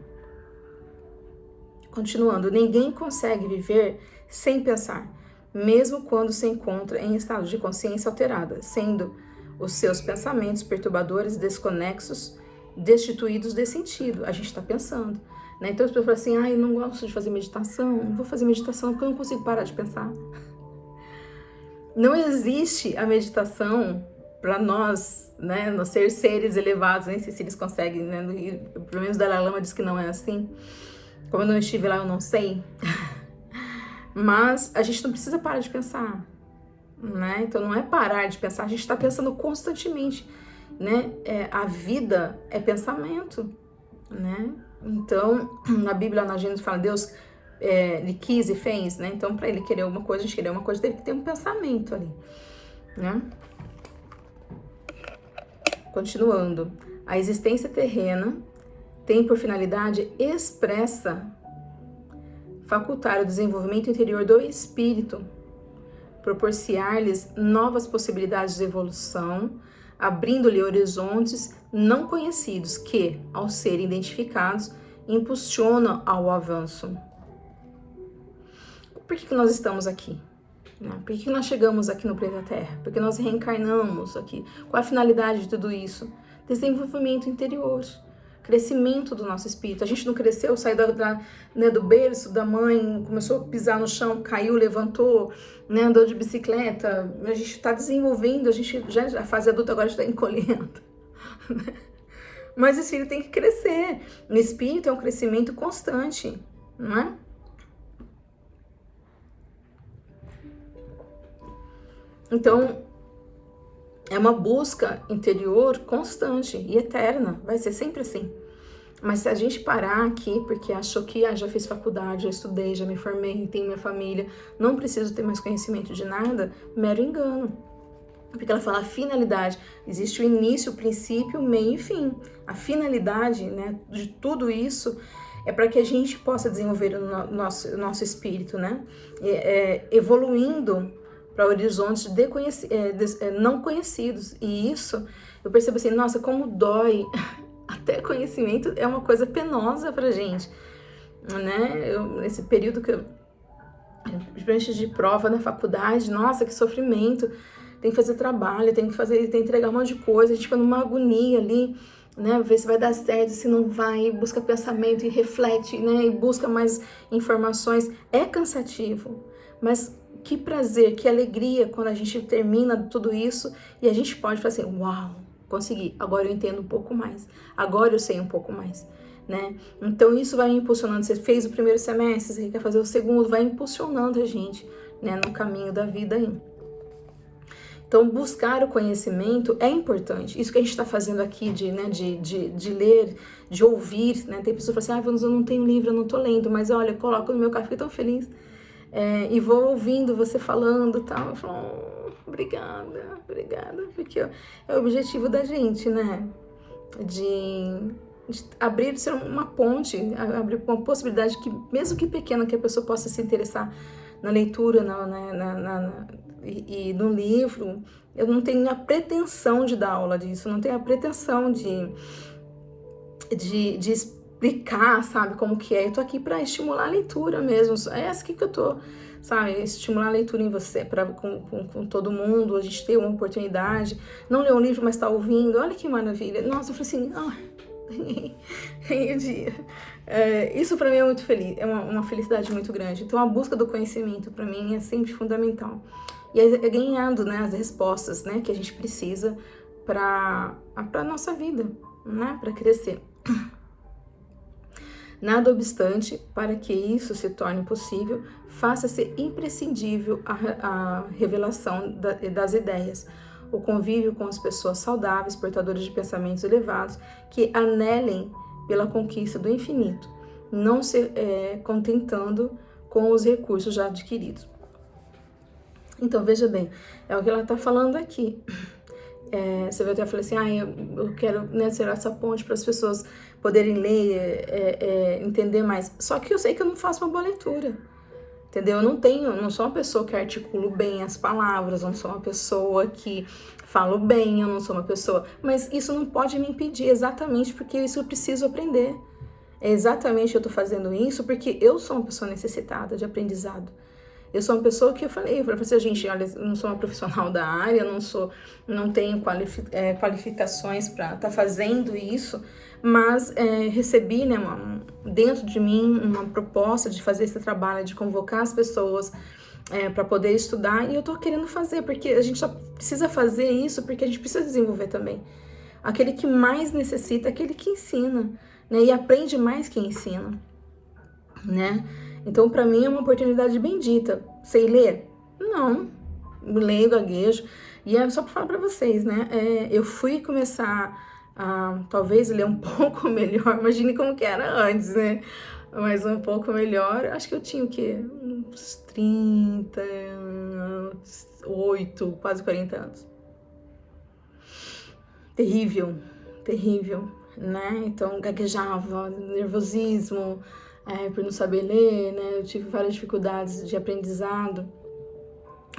Continuando, ninguém consegue viver sem pensar, mesmo quando se encontra em estado de consciência alterada, sendo os seus pensamentos perturbadores, desconexos, destituídos de sentido. A gente está pensando, né? Então as pessoas falam assim, eu não gosto de fazer meditação, não vou fazer meditação porque eu não consigo parar de pensar. Não existe a meditação para nós, né? Nós ser seres elevados, nem sei se eles conseguem, né? Pelo menos o Dalai Lama diz que não é assim. Como eu não estive lá, eu não sei. Mas a gente não precisa parar de pensar, né? Então não é parar de pensar, a gente está pensando constantemente, né? A vida é pensamento, né? Então, na Bíblia, na Gênesis fala, Deus ele quis e fez, né? Então, para ele querer alguma coisa, a gente querer uma coisa, teve que ter um pensamento ali, né? Continuando, a existência terrena tem por finalidade expressa facultar o desenvolvimento interior do espírito, propiciar-lhes novas possibilidades de evolução, abrindo-lhe horizontes não conhecidos que, ao serem identificados, impulsionam ao avanço. Por que nós estamos aqui? Por que nós chegamos aqui no planeta Terra? Por que nós reencarnamos aqui? Qual a finalidade de tudo isso? Desenvolvimento interior. Crescimento do nosso espírito. A gente não cresceu, saiu né, do berço da mãe, começou a pisar no chão, caiu, levantou, né, andou de bicicleta. A gente está desenvolvendo, a gente já a fase adulta agora está encolhendo. Mas o espírito tem que crescer. O espírito é um crescimento constante, não é? Então, é uma busca interior constante e eterna, vai ser sempre assim. Mas se a gente parar aqui, porque achou que já fiz faculdade, já estudei, já me formei, tenho minha família, não preciso ter mais conhecimento de nada, mero engano. Porque ela fala a finalidade, existe o início, o princípio, o meio e fim. A finalidade, né, de tudo isso é para que a gente possa desenvolver o nosso espírito, né, evoluindo para horizontes não conhecidos. E isso, eu percebo assim, nossa, como dói. Até conhecimento é uma coisa penosa pra gente, né? Nesse período que principalmente de prova na faculdade, nossa, que sofrimento. Tem que fazer trabalho, tem que entregar um monte de coisa, a gente fica numa agonia ali, né? Ver se vai dar certo, se não vai, busca pensamento e reflete, né? E busca mais informações. É cansativo, mas que prazer, que alegria quando a gente termina tudo isso e a gente pode falar assim, uau, consegui, agora eu entendo um pouco mais, agora eu sei um pouco mais, né? Então isso vai me impulsionando, você fez o primeiro semestre, você quer fazer o segundo, vai impulsionando a gente, né, no caminho da vida aí. Então, buscar o conhecimento é importante. Isso que a gente está fazendo aqui de ler, de ouvir, né? Tem pessoas que falam assim, eu não tenho livro, eu não estou lendo, mas olha, coloco no meu carro, fico tão feliz. E vou ouvindo você falando e tal. Eu falo, obrigada, porque é o objetivo da gente, né? De abrir, ser uma ponte, abrir uma possibilidade que, mesmo que pequena, que a pessoa possa se interessar na leitura, e no livro. Eu não tenho a pretensão de dar aula disso, não tenho a pretensão de explicar, sabe, como que é. Eu tô aqui para estimular a leitura mesmo, é essa aqui que eu tô, sabe, estimular a leitura em você, com todo mundo, a gente ter uma oportunidade, não ler um livro, mas tá ouvindo, olha que maravilha. Nossa, eu falei assim, ganhei o dia. Isso para mim é muito feliz, é uma felicidade muito grande. Então a busca do conhecimento para mim é sempre fundamental. E é ganhando, né, as respostas, né, que a gente precisa para a nossa vida, né, para crescer. Nada obstante, para que isso se torne possível, faça-se imprescindível a revelação das ideias, o convívio com as pessoas saudáveis, portadoras de pensamentos elevados, que anelem pela conquista do infinito, não se contentando com os recursos já adquiridos. Então, veja bem, é o que ela está falando aqui. Você vai até falar assim, eu quero, né, ser essa ponte para as pessoas poderem ler, entender mais. Só que eu sei que eu não faço uma boa leitura, entendeu? Eu não sou uma pessoa que articulo bem as palavras, não sou uma pessoa que falo bem, eu não sou uma pessoa... Mas isso não pode me impedir, exatamente porque isso eu preciso aprender. É exatamente eu tô fazendo isso porque eu sou uma pessoa necessitada de aprendizado. Eu sou uma pessoa que eu falei para você, gente, olha, eu não sou uma profissional da área, não tenho qualificações para estar fazendo isso, mas recebi, né, dentro de mim uma proposta de fazer esse trabalho, de convocar as pessoas para poder estudar, e eu tô querendo fazer, porque a gente só precisa fazer isso porque a gente precisa desenvolver também. Aquele que mais necessita, aquele que ensina, né, e aprende mais que ensina, né? Então, para mim, é uma oportunidade bendita. Sei ler? Não. Leio, gaguejo. E é só para falar para vocês, né? Eu fui começar a, talvez, ler um pouco melhor. Imagine como que era antes, né? Mas um pouco melhor. Acho que eu tinha o quê? Uns 38, quase 40 anos. Terrível, terrível, né? Então, gaguejava, nervosismo... por não saber ler, né? Eu tive várias dificuldades de aprendizado,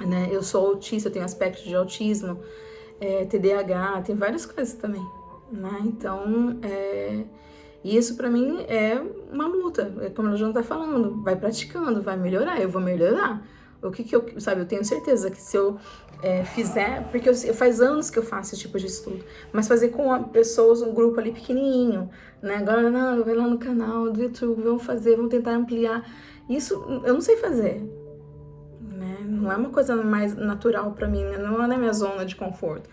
né? Eu sou autista, eu tenho aspectos de autismo, TDAH, tem várias coisas também, né? Então, isso pra mim é uma luta, como a Jana tá falando, vai praticando, vai melhorar, eu vou melhorar. O que eu, sabe, eu tenho certeza que se eu fizer, porque faz anos que eu faço esse tipo de estudo, mas fazer com pessoas, um grupo ali pequenininho, né? Agora, não, vai lá no canal do YouTube, vamos tentar ampliar. Isso eu não sei fazer, né? Não é uma coisa mais natural pra mim, né? Não é minha zona de conforto,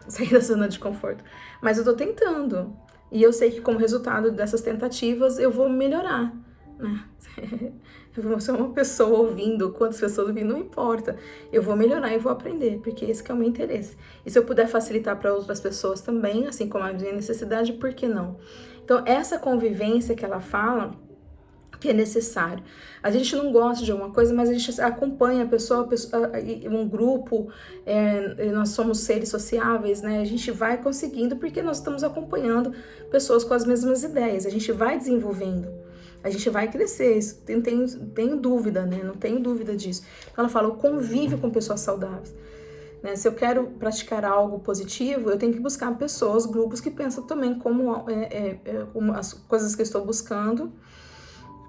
sair da zona de conforto, mas eu tô tentando, e eu sei que como resultado dessas tentativas eu vou melhorar, né? Eu vou ser uma pessoa ouvindo, quantas pessoas ouvindo, não importa. Eu vou melhorar e vou aprender, porque esse que é o meu interesse. E se eu puder facilitar para outras pessoas também, assim como a minha necessidade, por que não? Então, essa convivência que ela fala, que é necessário. A gente não gosta de alguma coisa, mas a gente acompanha a pessoa um grupo, nós somos seres sociáveis, né? A gente vai conseguindo porque nós estamos acompanhando pessoas com as mesmas ideias, a gente vai desenvolvendo. A gente vai crescer, isso tenho dúvida, né? Não tenho dúvida disso. Então ela fala, o convívio com pessoas saudáveis. Né? Se eu quero praticar algo positivo, eu tenho que buscar pessoas, grupos que pensam também como as coisas que eu estou buscando.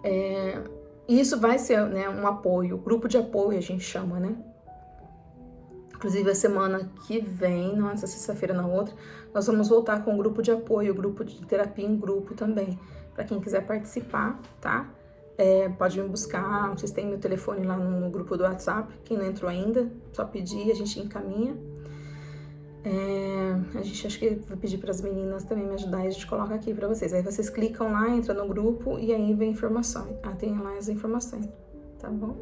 E isso vai ser, né, um apoio, grupo de apoio a gente chama, né? Inclusive a semana que vem, não essa sexta-feira, na outra, nós vamos voltar com um grupo de apoio, grupo de terapia em grupo também. Para quem quiser participar, tá? Pode me buscar, vocês têm meu telefone lá no grupo do WhatsApp, quem não entrou ainda, só pedir, a gente encaminha. A gente acho que vai pedir para as meninas também me ajudar e a gente coloca aqui para vocês. Aí vocês clicam lá, entra no grupo e aí vem informações. Tem lá as informações, tá bom?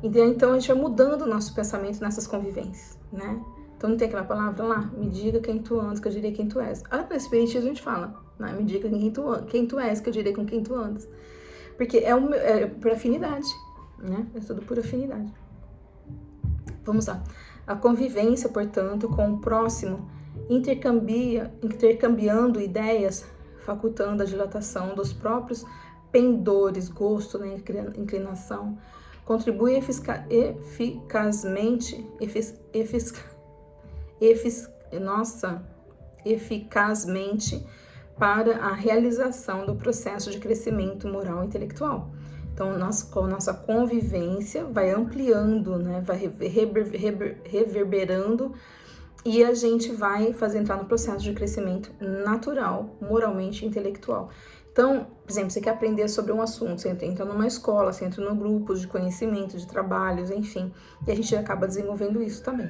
Então a gente vai mudando o nosso pensamento nessas convivências, né? Então não tem aquela palavra lá, me diga quem tu andas, que eu direi quem tu és. No Espiritismo a gente fala, né? Me diga quem tu és, que eu direi com quem tu andas. Porque é por afinidade, né? É tudo por afinidade. Vamos lá. A convivência, portanto, com o próximo, intercambiando ideias, facultando a dilatação dos próprios pendores, gosto, né? Inclinação, contribui eficazmente para a realização do processo de crescimento moral e intelectual. Então, com a nossa convivência vai ampliando, né, vai reverberando E a gente vai fazer entrar no processo de crescimento natural, moralmente e intelectual. Então, por exemplo, você quer aprender sobre um assunto, você entra numa escola, você entra no grupo de conhecimento, de trabalhos, enfim, e a gente acaba desenvolvendo isso também.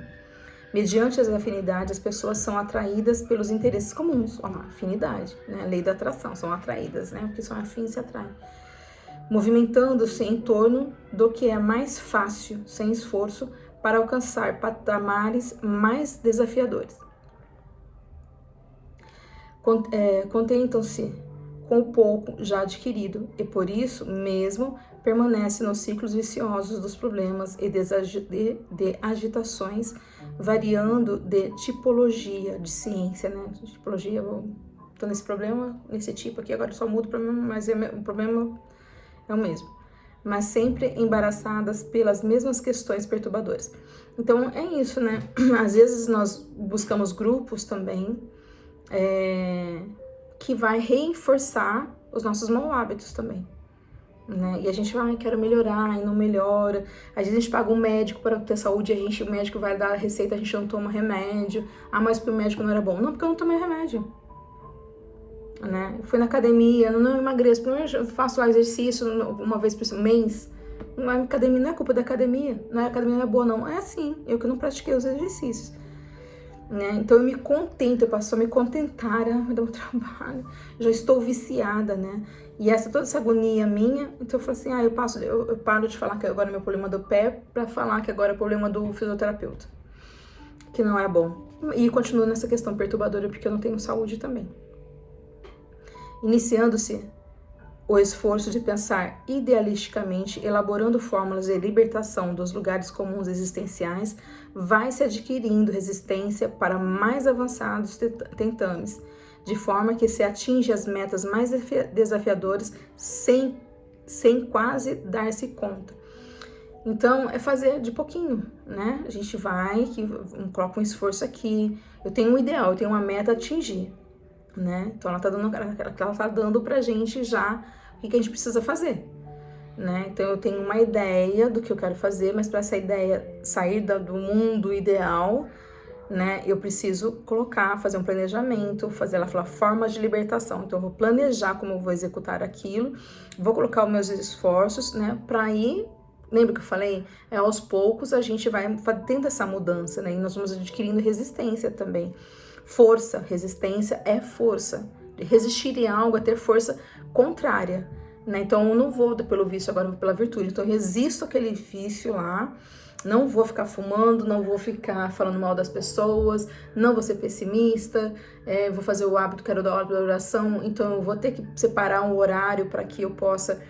Mediante as afinidades, as pessoas são atraídas pelos interesses comuns. Olha lá, afinidade, né? A lei da atração, são atraídas, né? Porque são afins e se atraem. Movimentando-se em torno do que é mais fácil, sem esforço, para alcançar patamares mais desafiadores. Contentam-se com o pouco já adquirido e, por isso mesmo, permanece nos ciclos viciosos dos problemas e de agitações, variando de tipologia, de ciência, né? Tipologia, eu tô nesse problema, nesse tipo aqui, agora eu só mudo o problema, mas o problema é o mesmo. Mas sempre embaraçadas pelas mesmas questões perturbadoras. Então, é isso, né? Às vezes nós buscamos grupos também, que vai reforçar os nossos maus hábitos também, né? E a gente vai, quero melhorar e não melhora. Às vezes a gente paga um médico para ter saúde, o médico vai dar a receita, a gente não toma remédio. Ah, mas porque o médico não era bom. Não, porque eu não tomei remédio, né? Eu fui na academia, não emagreço, eu faço exercício uma vez por mês. A academia não é culpa da academia, a academia não é boa, não. É assim, eu que não pratiquei os exercícios. Né? Então eu me contento, eu passo a me contentar, me dá um trabalho, já estou viciada, né? E toda essa agonia minha, então eu falo assim, eu paro de falar que agora é meu problema do pé para falar que agora é problema do fisioterapeuta, que não é bom. E continuo nessa questão perturbadora porque eu não tenho saúde também. Iniciando-se o esforço de pensar idealisticamente, elaborando fórmulas de libertação dos lugares comuns existenciais, vai-se adquirindo resistência para mais avançados tentames, de forma que se atinge as metas mais desafiadoras sem quase dar-se conta. Então, é fazer de pouquinho, né? A gente vai, coloca um esforço aqui, eu tenho um ideal, eu tenho uma meta a atingir, né? Então ela tá dando pra gente já o que a gente precisa fazer, né? Então eu tenho uma ideia do que eu quero fazer, mas para essa ideia sair do mundo ideal, né, eu preciso fazer um planejamento, ela fala formas de libertação. Então eu vou planejar como eu vou executar aquilo, vou colocar os meus esforços, né, para ir. Lembra que eu falei? Aos poucos a gente vai tendo essa mudança, né? E nós vamos adquirindo resistência também. Força, resistência é força. Resistir em algo é ter força contrária, né? Então eu não vou pelo vício, agora eu vou pela virtude. Então eu resisto aquele vício lá, não vou ficar fumando, não vou ficar falando mal das pessoas, não vou ser pessimista, vou fazer o hábito, quero dar hora da oração, então eu vou ter que separar um horário para que eu possa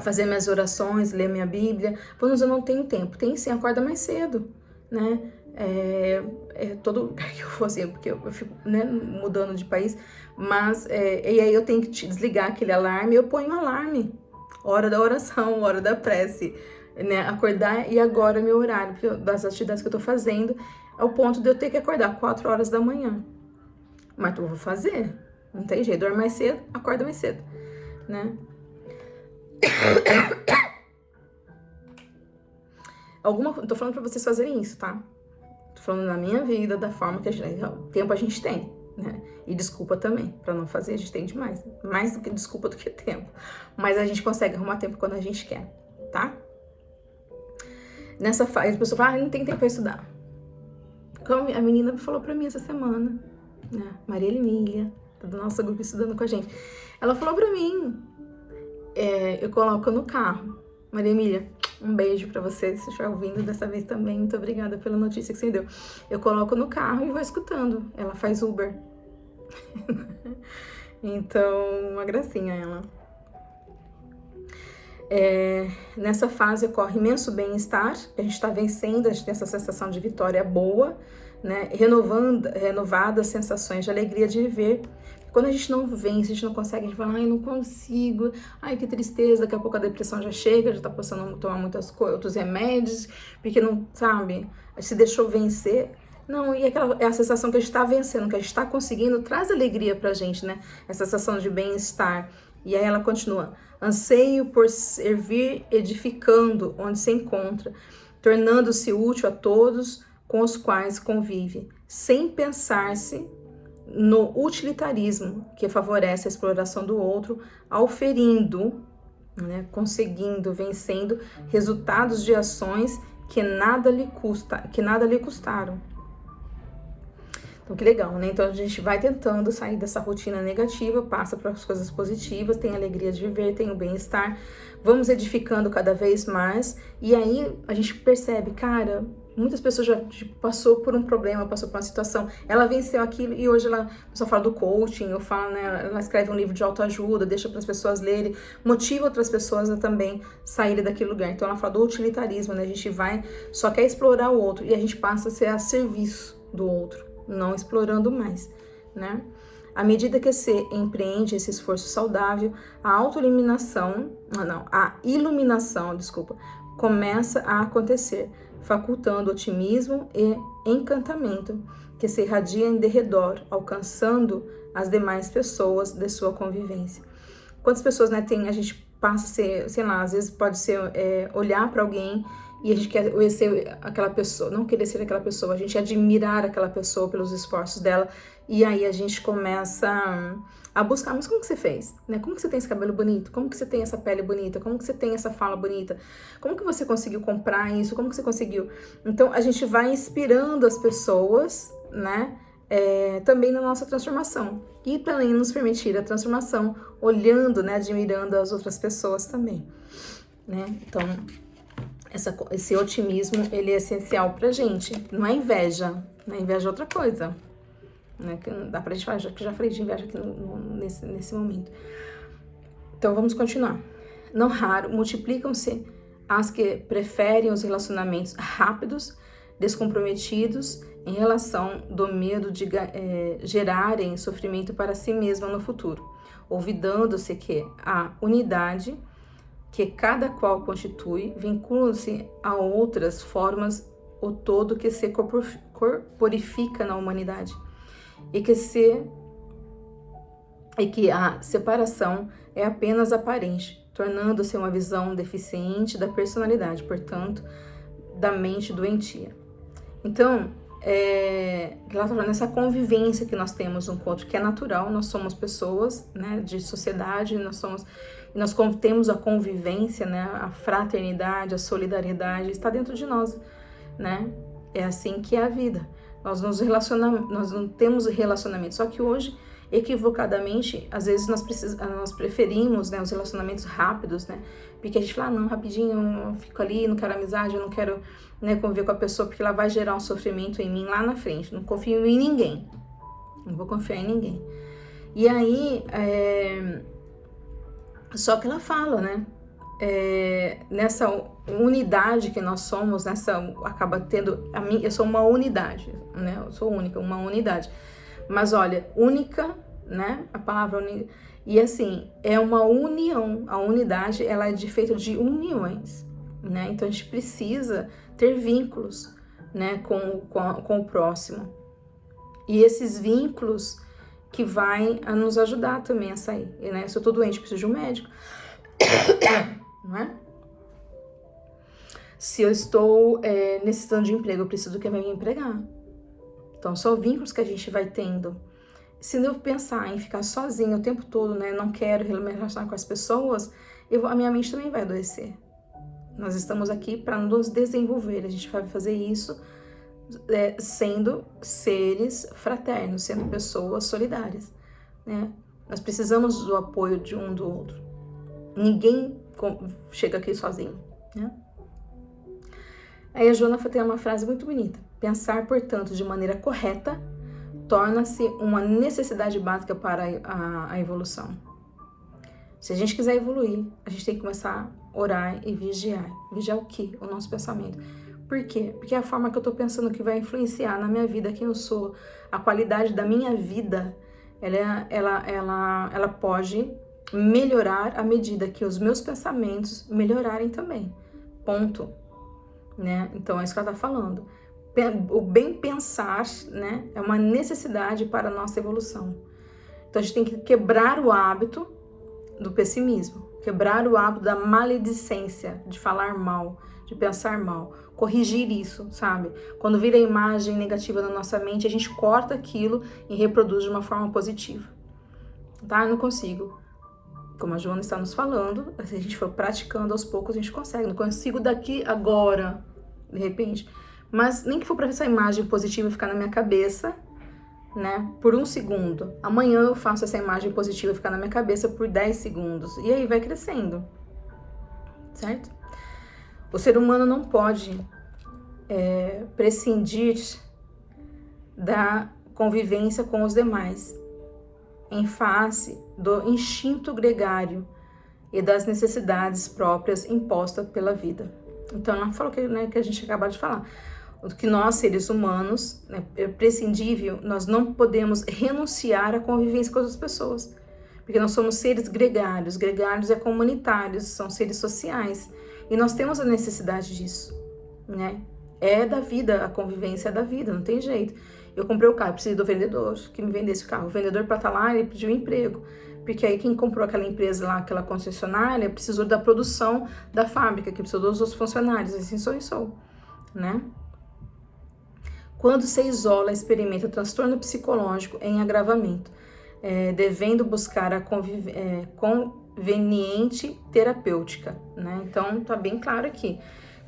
fazer minhas orações, ler minha Bíblia. Vamos, eu não tenho tempo. Tem sim, acorda mais cedo, né? Todo lugar que eu for assim, porque eu fico, né, mudando de país, mas e aí eu tenho que desligar aquele alarme, eu ponho um alarme, hora da oração, hora da prece, né, acordar, e agora é meu horário das atividades que eu tô fazendo, ao ponto de eu ter que acordar 4 horas da manhã, mas eu vou fazer, não tem jeito, dorme mais cedo, acorda mais cedo, né? Tô falando pra vocês fazerem isso, tá? Tô falando na minha vida, da forma que tempo a gente tem, né? E desculpa também, pra não fazer, a gente tem demais. Mais do que desculpa do que tempo. Mas a gente consegue arrumar tempo quando a gente quer, tá? Nessa fase, a pessoa fala, não tem tempo pra estudar. Como a menina falou pra mim essa semana, né? Maria Emília, do nosso grupo estudando com a gente. Ela falou pra mim, eu coloco no carro. Maria Emília, um beijo pra você, se estiver ouvindo dessa vez também. Muito obrigada pela notícia que você deu. Eu coloco no carro e vou escutando. Ela faz Uber. Então, uma gracinha ela. Nessa fase ocorre imenso bem-estar. A gente tá vencendo, a gente tem essa sensação de vitória boa, né? Renovadas sensações de alegria de viver. Quando a gente não vence, a gente não consegue, a gente fala, ai, não consigo, ai, que tristeza, daqui a pouco a depressão já chega, já tá passando a tomar outros remédios, porque não, sabe, se deixou vencer. Não, e a sensação que a gente tá vencendo, que a gente tá conseguindo, traz alegria pra gente, né? Essa sensação de bem-estar. E aí ela continua, anseio por servir edificando onde se encontra, tornando-se útil a todos, com os quais convive, sem pensar-se no utilitarismo, que favorece a exploração do outro, auferindo, né, conseguindo, vencendo resultados de ações que nada lhe custaram. Então, que legal, né? Então, a gente vai tentando sair dessa rotina negativa, passa para as coisas positivas, tem a alegria de viver, tem o bem-estar, vamos edificando cada vez mais, e aí a gente percebe, cara, muitas pessoas já passou por um problema, passou por uma situação, ela venceu aquilo e hoje ela só fala do coaching, eu falo, né, ela escreve um livro de autoajuda, deixa para as pessoas lerem, motiva outras pessoas a também saírem daquele lugar. Então ela fala do utilitarismo, né, a gente só quer explorar o outro e a gente passa a ser a serviço do outro, não explorando mais, né? À medida que você empreende esse esforço saudável, a iluminação, começa a acontecer, facultando otimismo e encantamento que se irradia em derredor, alcançando as demais pessoas de sua convivência. Quantas pessoas, né, a gente passa a ser, sei lá, às vezes pode ser olhar para alguém e a gente quer ser aquela pessoa, não querer ser aquela pessoa, a gente admirar aquela pessoa pelos esforços dela, e aí a gente começa a buscar, mas como que você fez? Né? Como que você tem esse cabelo bonito? Como que você tem essa pele bonita? Como que você tem essa fala bonita? Como que você conseguiu comprar isso? Como que você conseguiu? Então a gente vai inspirando as pessoas, né? Também na nossa transformação, e também nos permitir a transformação, olhando, né, admirando as outras pessoas também, né? Então esse otimismo, ele é essencial pra gente, não é inveja, né? Inveja é outra coisa, né? Que dá pra gente falar, que já falei de inveja aqui nesse momento. Então vamos continuar. Não raro multiplicam-se as que preferem os relacionamentos rápidos, descomprometidos, em relação do medo de gerarem sofrimento para si mesma no futuro, olvidando-se que a unidade que cada qual constitui vincula-se a outras formas o todo que se corporifica na humanidade e que a separação é apenas aparente, tornando-se uma visão deficiente da personalidade, portanto, da mente doentia. Então, ela está falando nessa convivência que nós temos um com o outro, que é natural, nós somos pessoas, né, de sociedade, nós temos a convivência, né, a fraternidade, a solidariedade, está dentro de nós, né? É assim que é a vida. Nós não temos relacionamento, só que hoje, equivocadamente, às vezes nós preferimos, né, os relacionamentos rápidos, né? Porque a gente fala, não, rapidinho, eu fico ali, não quero amizade, eu não quero, né, conviver com a pessoa, porque ela vai gerar um sofrimento em mim lá na frente. Não confio em ninguém. Não vou confiar em ninguém. E aí, só que ela fala, né? Nessa unidade que nós somos, acaba tendo, eu sou uma unidade, né? Eu sou única, uma unidade. Mas olha, única, né? A palavra única. E assim, é uma união. A unidade, ela é feita de uniões, né? Então a gente precisa ter vínculos, né? Com o próximo. E esses vínculos que vai a nos ajudar também a sair, né? Se eu tô doente, preciso de um médico, não é? Se eu estou necessitando de emprego, eu preciso que alguém me empregar. Então, são vínculos que a gente vai tendo. Se eu pensar em ficar sozinha o tempo todo, né, não quero me relacionar com as pessoas, a minha mente também vai adoecer. Nós estamos aqui para nos desenvolver, a gente vai fazer isso sendo seres fraternos, sendo pessoas solidárias, né? Nós precisamos do apoio de um do outro. Ninguém chega aqui sozinho, né? Aí a Joana tem uma frase muito bonita. Pensar, portanto, de maneira correta torna-se uma necessidade básica para a evolução. Se a gente quiser evoluir, a gente tem que começar a orar e vigiar. Vigiar o quê? O nosso pensamento. Por quê? Porque é a forma que eu tô pensando que vai influenciar na minha vida, quem eu sou, a qualidade da minha vida, ela pode melhorar à medida que os meus pensamentos melhorarem também. Ponto. Né? Então é isso que ela tá falando. O bem pensar, né, é uma necessidade para a nossa evolução. Então a gente tem que quebrar o hábito do pessimismo, quebrar o hábito da maledicência, de falar mal, de pensar mal. Corrigir isso, sabe? Quando vira imagem negativa na nossa mente, a gente corta aquilo e reproduz de uma forma positiva. Tá? Eu não consigo. Como a Joana está nos falando, se a gente for praticando aos poucos, a gente consegue. Não consigo daqui agora, de repente. Mas nem que for para essa imagem positiva ficar na minha cabeça, né, por 1 segundo. Amanhã eu faço essa imagem positiva ficar na minha cabeça por 10 segundos. E aí vai crescendo, certo? O ser humano não pode prescindir da convivência com os demais, em face do instinto gregário e das necessidades próprias impostas pela vida. Então, ela falou que a gente acabou de falar. Que nós, seres humanos, né, é prescindível, nós não podemos renunciar à convivência com outras pessoas. Porque nós somos seres gregários. Gregários é comunitários, são seres sociais. E nós temos a necessidade disso, né? É da vida, a convivência é da vida, não tem jeito. Eu comprei o carro, preciso do vendedor que me vendesse o carro. O vendedor, para estar lá, ele pediu emprego. Porque aí quem comprou aquela empresa lá, aquela concessionária, precisou da produção da fábrica, que precisou dos outros funcionários, assim sou, né? Quando se isola, experimenta transtorno psicológico em agravamento, devendo buscar a conveniente terapêutica, né? Então, tá bem claro aqui,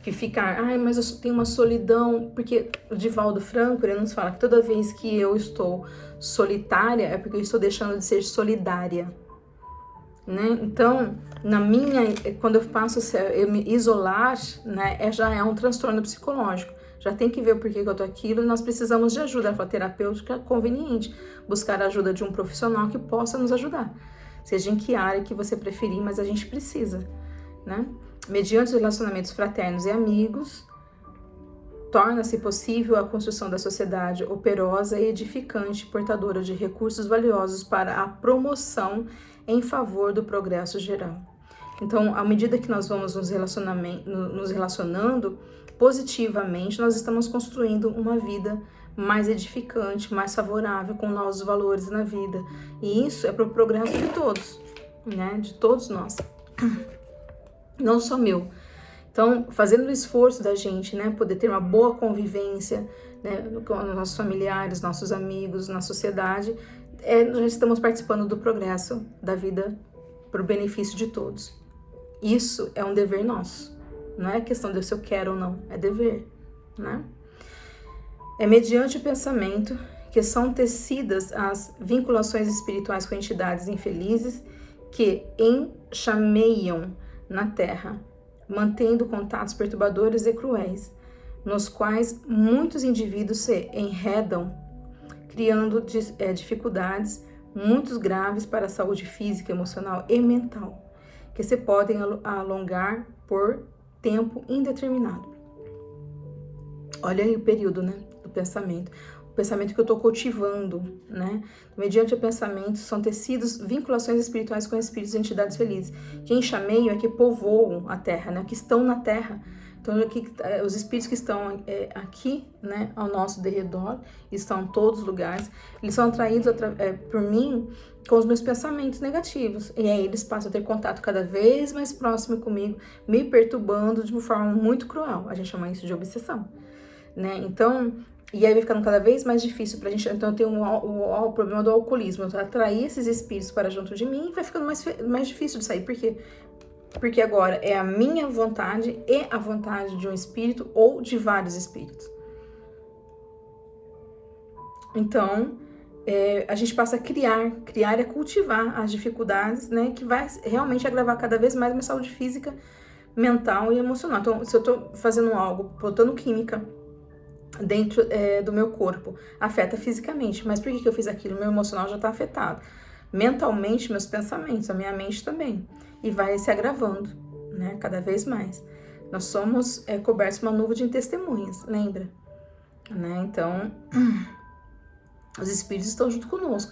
que ficar, mas eu tenho uma solidão, porque o Divaldo Franco, ele nos fala que toda vez que eu estou solitária, é porque eu estou deixando de ser solidária, né? Então, quando eu passo a me isolar, né, já é um transtorno psicológico. Já tem que ver o porquê que eu tô aquilo e nós precisamos de ajuda terapêutica conveniente. Buscar a ajuda de um profissional que possa nos ajudar. Seja em que área que você preferir, mas a gente precisa, né? Mediante os relacionamentos fraternos e amigos, torna-se possível a construção da sociedade operosa e edificante, portadora de recursos valiosos para a promoção em favor do progresso geral. Então, à medida que nós vamos nos relacionando positivamente, nós estamos construindo uma vida mais edificante, mais favorável, com novos valores na vida. E isso é para o progresso de todos, né? De todos nós. Não só meu. Então, fazendo o esforço da gente, né? Poder ter uma boa convivência, né, com nossos familiares, nossos amigos, na sociedade, nós estamos participando do progresso da vida para o benefício de todos. Isso é um dever nosso. Não é questão de se eu quero ou não, é dever, né? É mediante o pensamento que são tecidas as vinculações espirituais com entidades infelizes que enxameiam na Terra, mantendo contatos perturbadores e cruéis, nos quais muitos indivíduos se enredam, criando dificuldades muito graves para a saúde física, emocional e mental, que se podem alongar por tempo indeterminado. Olha aí o período, né, do pensamento. O pensamento que eu estou cultivando, né? Mediante o pensamento, são tecidos vinculações espirituais com espíritos e entidades felizes. Que enxameiam é que povoam a Terra, né? Que estão na Terra. Então, aqui, os espíritos que estão aqui, né, ao nosso derredor, estão em todos os lugares, eles são atraídos por mim com os meus pensamentos negativos. E aí eles passam a ter contato cada vez mais próximo comigo, me perturbando de uma forma muito cruel. A gente chama isso de obsessão, né? Então, e aí vai ficando cada vez mais difícil pra gente. Então, eu tenho o problema do alcoolismo. Eu atrair esses espíritos para junto de mim e vai ficando mais difícil de sair. Por quê? Porque agora é a minha vontade e a vontade de um espírito ou de vários espíritos. Então, a gente passa a criar é cultivar as dificuldades, né, que vai realmente agravar cada vez mais minha saúde física, mental e emocional. Então, se eu tô fazendo algo, botando química dentro do meu corpo, afeta fisicamente. Mas por que eu fiz aquilo? Meu emocional já tá afetado. Mentalmente, meus pensamentos, a minha mente também. E vai se agravando, né, cada vez mais. Nós somos cobertos por uma nuvem de testemunhas, lembra? Né? Então, os espíritos estão junto conosco.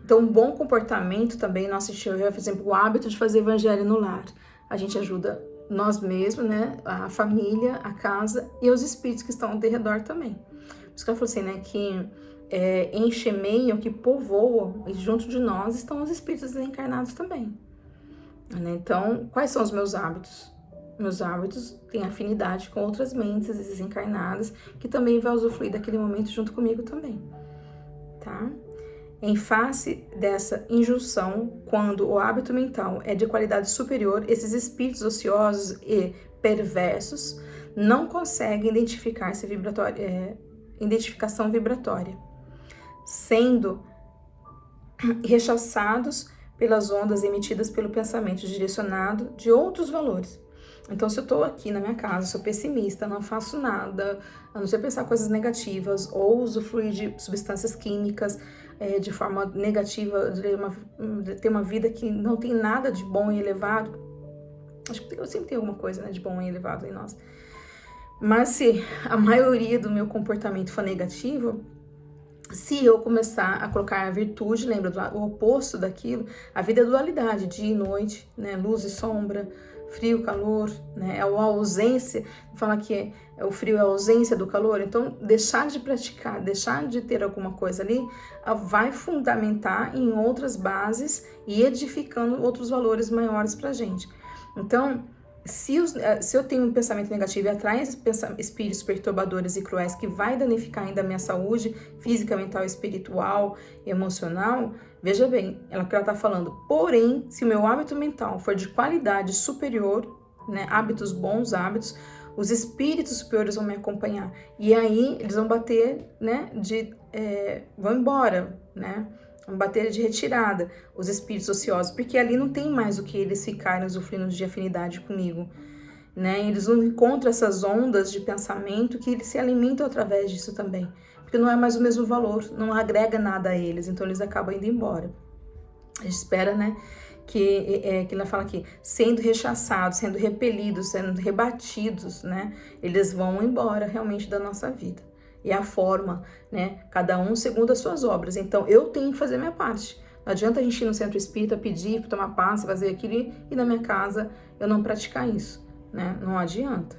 Então, um bom comportamento também, nós assistimos, por exemplo, o hábito de fazer evangelho no lar. A gente ajuda nós mesmos, né, a família, a casa e os espíritos que estão ao redor também. Por isso que ela falou assim, né, que enxameiam, que povoam, e junto de nós estão os espíritos desencarnados também. Né? Então, quais são os meus hábitos? Meus hábitos têm afinidade com outras mentes desencarnadas que também vai usufruir daquele momento junto comigo também, tá? Em face dessa injunção, quando o hábito mental é de qualidade superior, esses espíritos ociosos e perversos não conseguem identificação vibratória, sendo rechaçados pelas ondas emitidas pelo pensamento direcionado de outros valores. Então, se eu estou aqui na minha casa, sou pessimista, não faço nada, a não ser pensar coisas negativas ou usufruir de substâncias químicas de forma negativa, de ter uma vida que não tem nada de bom e elevado. Acho que sempre tem alguma coisa, né, de bom e elevado em nós. Mas se a maioria do meu comportamento for negativo, se eu começar a colocar a virtude, lembra o oposto daquilo, a vida é dualidade, dia e noite, né, luz e sombra, frio, calor, né, é a ausência, fala que o frio é a ausência do calor, então deixar de praticar, deixar de ter alguma coisa ali, vai fundamentar em outras bases e edificando outros valores maiores pra gente. Então, se eu tenho um pensamento negativo e atrai espíritos perturbadores e cruéis que vai danificar ainda a minha saúde física, mental, espiritual, emocional, veja bem, ela está falando, porém, se o meu hábito mental for de qualidade superior, né, hábitos bons, hábitos, os espíritos superiores vão me acompanhar. E aí eles vão bater, né, vão embora, né? Vão bater de retirada os espíritos ociosos, porque ali não tem mais o que eles ficarem usufruindo de afinidade comigo, né? Eles não encontram essas ondas de pensamento que eles se alimentam através disso também, porque não é mais o mesmo valor, não agrega nada a eles, então eles acabam indo embora. A gente espera, né, que ela fala aqui, sendo rechaçados, sendo repelidos, sendo rebatidos, né, eles vão embora realmente da nossa vida. E a forma, né, cada um segundo as suas obras. Então, eu tenho que fazer a minha parte. Não adianta a gente ir no centro espírita, pedir, tomar passe, fazer aquilo, e na minha casa eu não praticar isso, né, não adianta.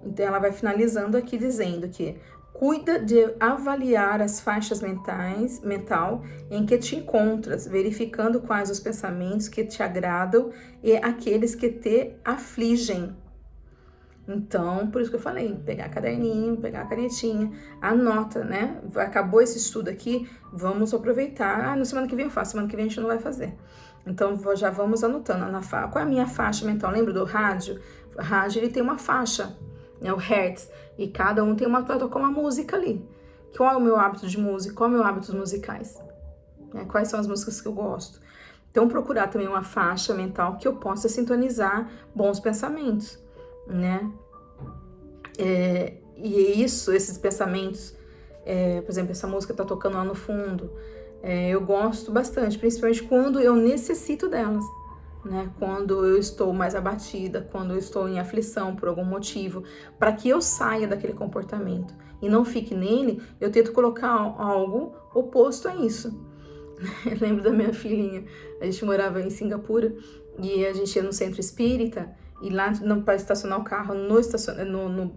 Então, ela vai finalizando aqui dizendo que cuida de avaliar as faixas mental em que te encontras, verificando quais os pensamentos que te agradam e aqueles que te afligem. Então, por isso que eu falei, pegar caderninho, pegar a canetinha, anota, né? Acabou esse estudo aqui, vamos aproveitar. Na semana que vem eu faço, semana que vem a gente não vai fazer. Então, já vamos anotando. Qual é a minha faixa mental? Lembra do rádio? O rádio, ele tem uma faixa, né? O hertz, e cada um tem toca uma música ali. Qual é o meu hábito de música? Qual é o meu hábito musicais? Né? Quais são as músicas que eu gosto? Então, procurar também uma faixa mental que eu possa sintonizar bons pensamentos, né? E esses pensamentos, por exemplo, essa música tá tocando lá no fundo, eu gosto bastante, principalmente quando eu necessito delas, né? Quando eu estou mais abatida, quando eu estou em aflição por algum motivo, para que eu saia daquele comportamento e não fique nele, eu tento colocar algo oposto a isso. Eu lembro da minha filhinha, a gente morava em Singapura e a gente ia no centro espírita. E lá, para estacionar o carro,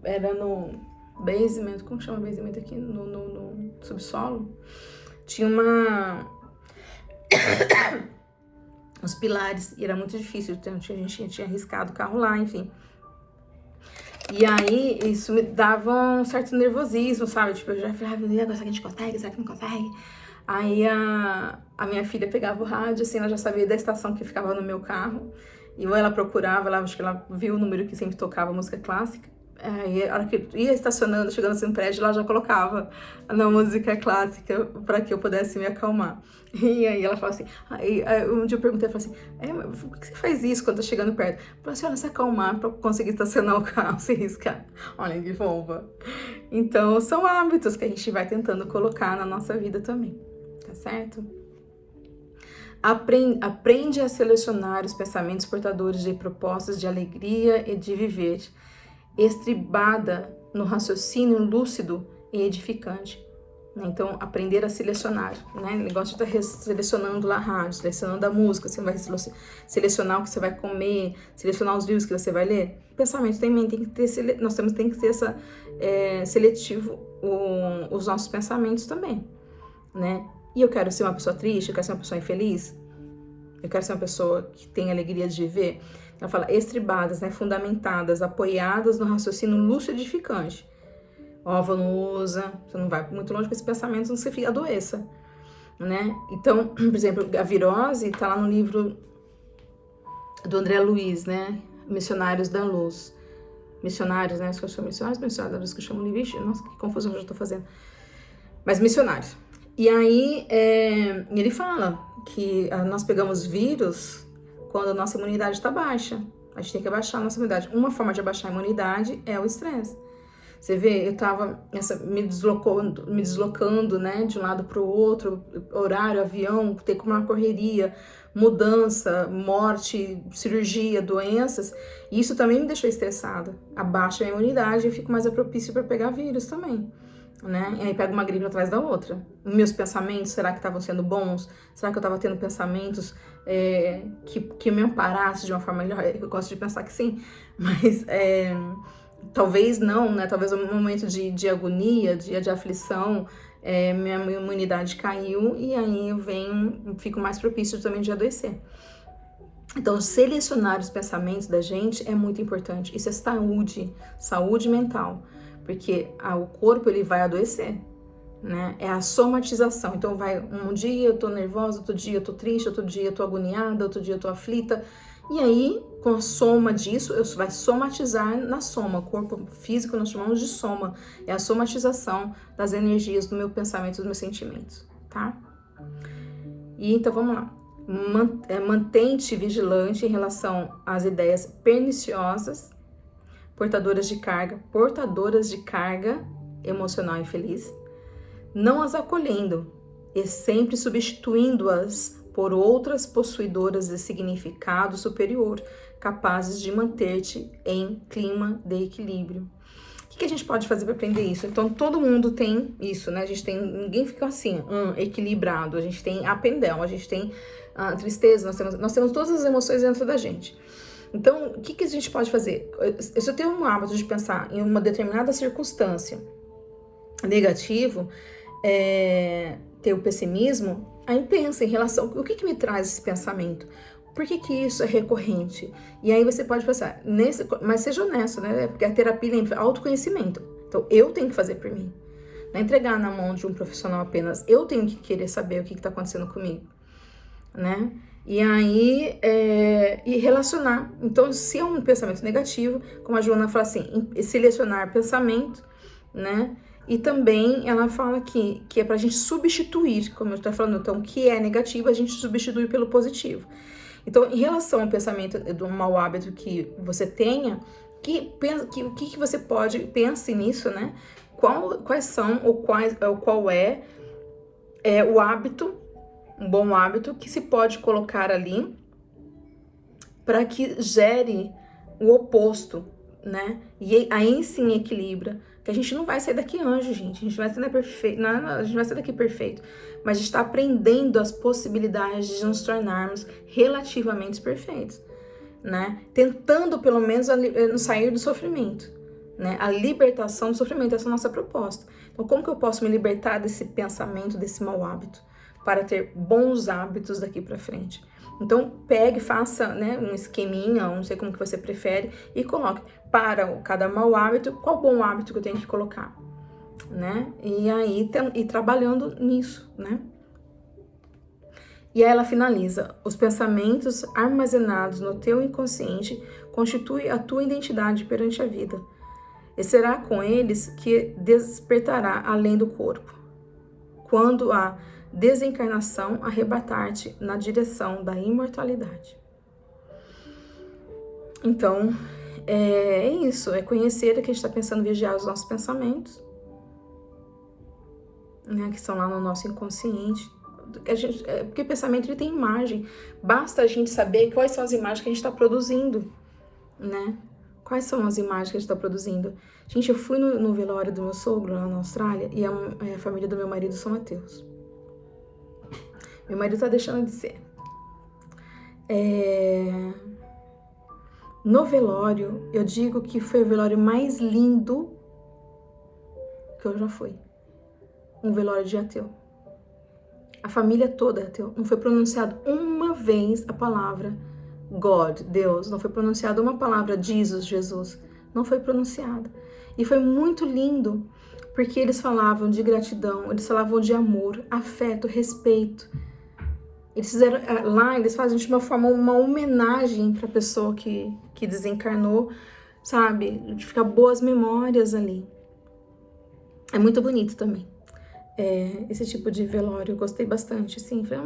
era no basement, como chama basement aqui? No subsolo. Tinha uns pilares, e era muito difícil, então a gente tinha arriscado o carro lá, enfim. E aí, isso me dava um certo nervosismo, sabe? Tipo, eu já falava, agora será que a gente consegue? Será que não consegue? Aí a minha filha pegava o rádio, assim, ela já sabia da estação que ficava no meu carro. E ela procurava, acho que ela viu o número que sempre tocava música clássica. E a hora que ia estacionando, chegando assim no prédio, ela já colocava na música clássica para que eu pudesse me acalmar. E aí ela fala assim, um dia eu perguntei, ela falou assim, por que você faz isso quando tá chegando perto? Eu falei assim, olha, se acalmar para conseguir estacionar o carro sem riscar. Olha que bomba. Então, são hábitos que a gente vai tentando colocar na nossa vida também, tá certo? Aprende a selecionar os pensamentos portadores de propostas de alegria e de viver, estribada no raciocínio lúcido e edificante. Então, aprender a selecionar, né? O negócio de estar selecionando lá a rádio, selecionando a música, você vai selecionar o que você vai comer, selecionar os livros que você vai ler. O pensamento também tem que ter, tem que ser seletivo os nossos pensamentos também, né? E eu quero ser uma pessoa triste, eu quero ser uma pessoa infeliz, eu quero ser uma pessoa que tem alegria de viver. Ela fala estribadas, né, fundamentadas, apoiadas no raciocínio lúcido e edificante. Óvulo não usa, você não vai muito longe com esse pensamento, não se fica adoeça, né? Então, por exemplo, a virose tá lá no livro do André Luiz, né? Missionários da Luz. Missionários, né? Acho que eu chamo missionários da Luz, que eu chamo livro. Vixe, nossa, que confusão que eu já tô fazendo. Mas missionários. E aí, ele fala que nós pegamos vírus quando a nossa imunidade está baixa. A gente tem que abaixar a nossa imunidade. Uma forma de abaixar a imunidade é o estresse. Você vê, eu tava me deslocando, né, de um lado para o outro, horário, avião, ter como uma correria, mudança, morte, cirurgia, doenças. E isso também me deixou estressada. Abaixa a imunidade e eu fico mais propício para pegar vírus também, né? E aí pego uma gripe atrás da outra. Meus pensamentos, será que estavam sendo bons? Será que eu estava tendo pensamentos que me amparassem de uma forma melhor? Eu gosto de pensar que sim, mas talvez não, né? Talvez um momento de agonia, de aflição, minha imunidade caiu e aí eu fico mais propício também de adoecer. Então, selecionar os pensamentos da gente é muito importante. Isso é saúde mental, porque o corpo ele vai adoecer, né? É a somatização. Então, um dia eu tô nervosa, outro dia eu tô triste, outro dia eu tô agoniada, outro dia eu tô aflita. E aí, com a soma disso, vai somatizar na soma. O corpo físico nós chamamos de soma. É a somatização das energias do meu pensamento, dos meus sentimentos, tá? E então, vamos lá. Mantente vigilante em relação às ideias perniciosas, portadoras de carga emocional infeliz, não as acolhendo e sempre substituindo-as por outras possuidoras de significado superior, capazes de manter-te em clima de equilíbrio. O que a gente pode fazer para aprender isso? Então, todo mundo tem isso, né? Ninguém fica assim, equilibrado. A gente tem a pendel, a gente tem a tristeza, nós temos todas as emoções dentro da gente. Então, o que a gente pode fazer? Se eu tenho um hábito de pensar em uma determinada circunstância negativo, ter o pessimismo, aí pensa em relação, o que me traz esse pensamento? Por que isso é recorrente? E aí você pode pensar, mas seja honesto, né? Porque a terapia é autoconhecimento. Então, eu tenho que fazer por mim. Não é entregar na mão de um profissional apenas. Eu tenho que querer saber o que está acontecendo comigo, né? E aí, e relacionar. Então, se é um pensamento negativo, como a Joana fala assim, selecionar pensamento, né? E também ela fala que é pra gente substituir, como eu estou falando, então, o que é negativo, a gente substitui pelo positivo. Então, em relação ao pensamento do mau hábito que você tenha, o que você pode, pense nisso, né? Quais são, ou qual é o hábito, um bom hábito, que se pode colocar ali para que gere o oposto, né? E aí sim equilibra. Que a gente não vai sair daqui anjo, gente. A gente vai sair perfeito. Não, a gente vai sair daqui perfeito. Mas a gente está aprendendo as possibilidades de nos tornarmos relativamente perfeitos, né? Tentando, pelo menos, sair do sofrimento, né? A libertação do sofrimento, essa é a nossa proposta. Então, como que eu posso me libertar desse pensamento, desse mau hábito, para ter bons hábitos daqui para frente? Então, pegue, faça, né, um esqueminha, não sei como que você prefere, e coloque para cada mau hábito, qual bom hábito que eu tenho que colocar, né? E aí, trabalhando nisso, né? E aí ela finaliza, os pensamentos armazenados no teu inconsciente constituem a tua identidade perante a vida. E será com eles que despertará além do corpo, quando a desencarnação arrebatar-te na direção da imortalidade. Então, é isso, é conhecer que a gente está pensando, vigiar os nossos pensamentos, né, que estão lá no nosso inconsciente. Porque o pensamento ele tem imagem, basta a gente saber quais são as imagens que a gente está produzindo, né? Quais são as imagens que a gente está produzindo? Gente, eu fui no velório do meu sogro lá na Austrália e a família do meu marido são ateus. Meu marido tá deixando de ser. No velório, eu digo que foi o velório mais lindo que eu já fui. Um velório de ateu. A família toda é ateu. Não foi pronunciado uma vez a palavra God, Deus, não foi pronunciada uma palavra Jesus, não foi pronunciada. E foi muito lindo, porque eles falavam de gratidão, eles falavam de amor, afeto, respeito. Eles fizeram, lá eles fazem de uma forma, uma homenagem para a pessoa que desencarnou, sabe? De ficar boas memórias ali. É muito bonito também. Esse tipo de velório eu gostei bastante, assim. Falei,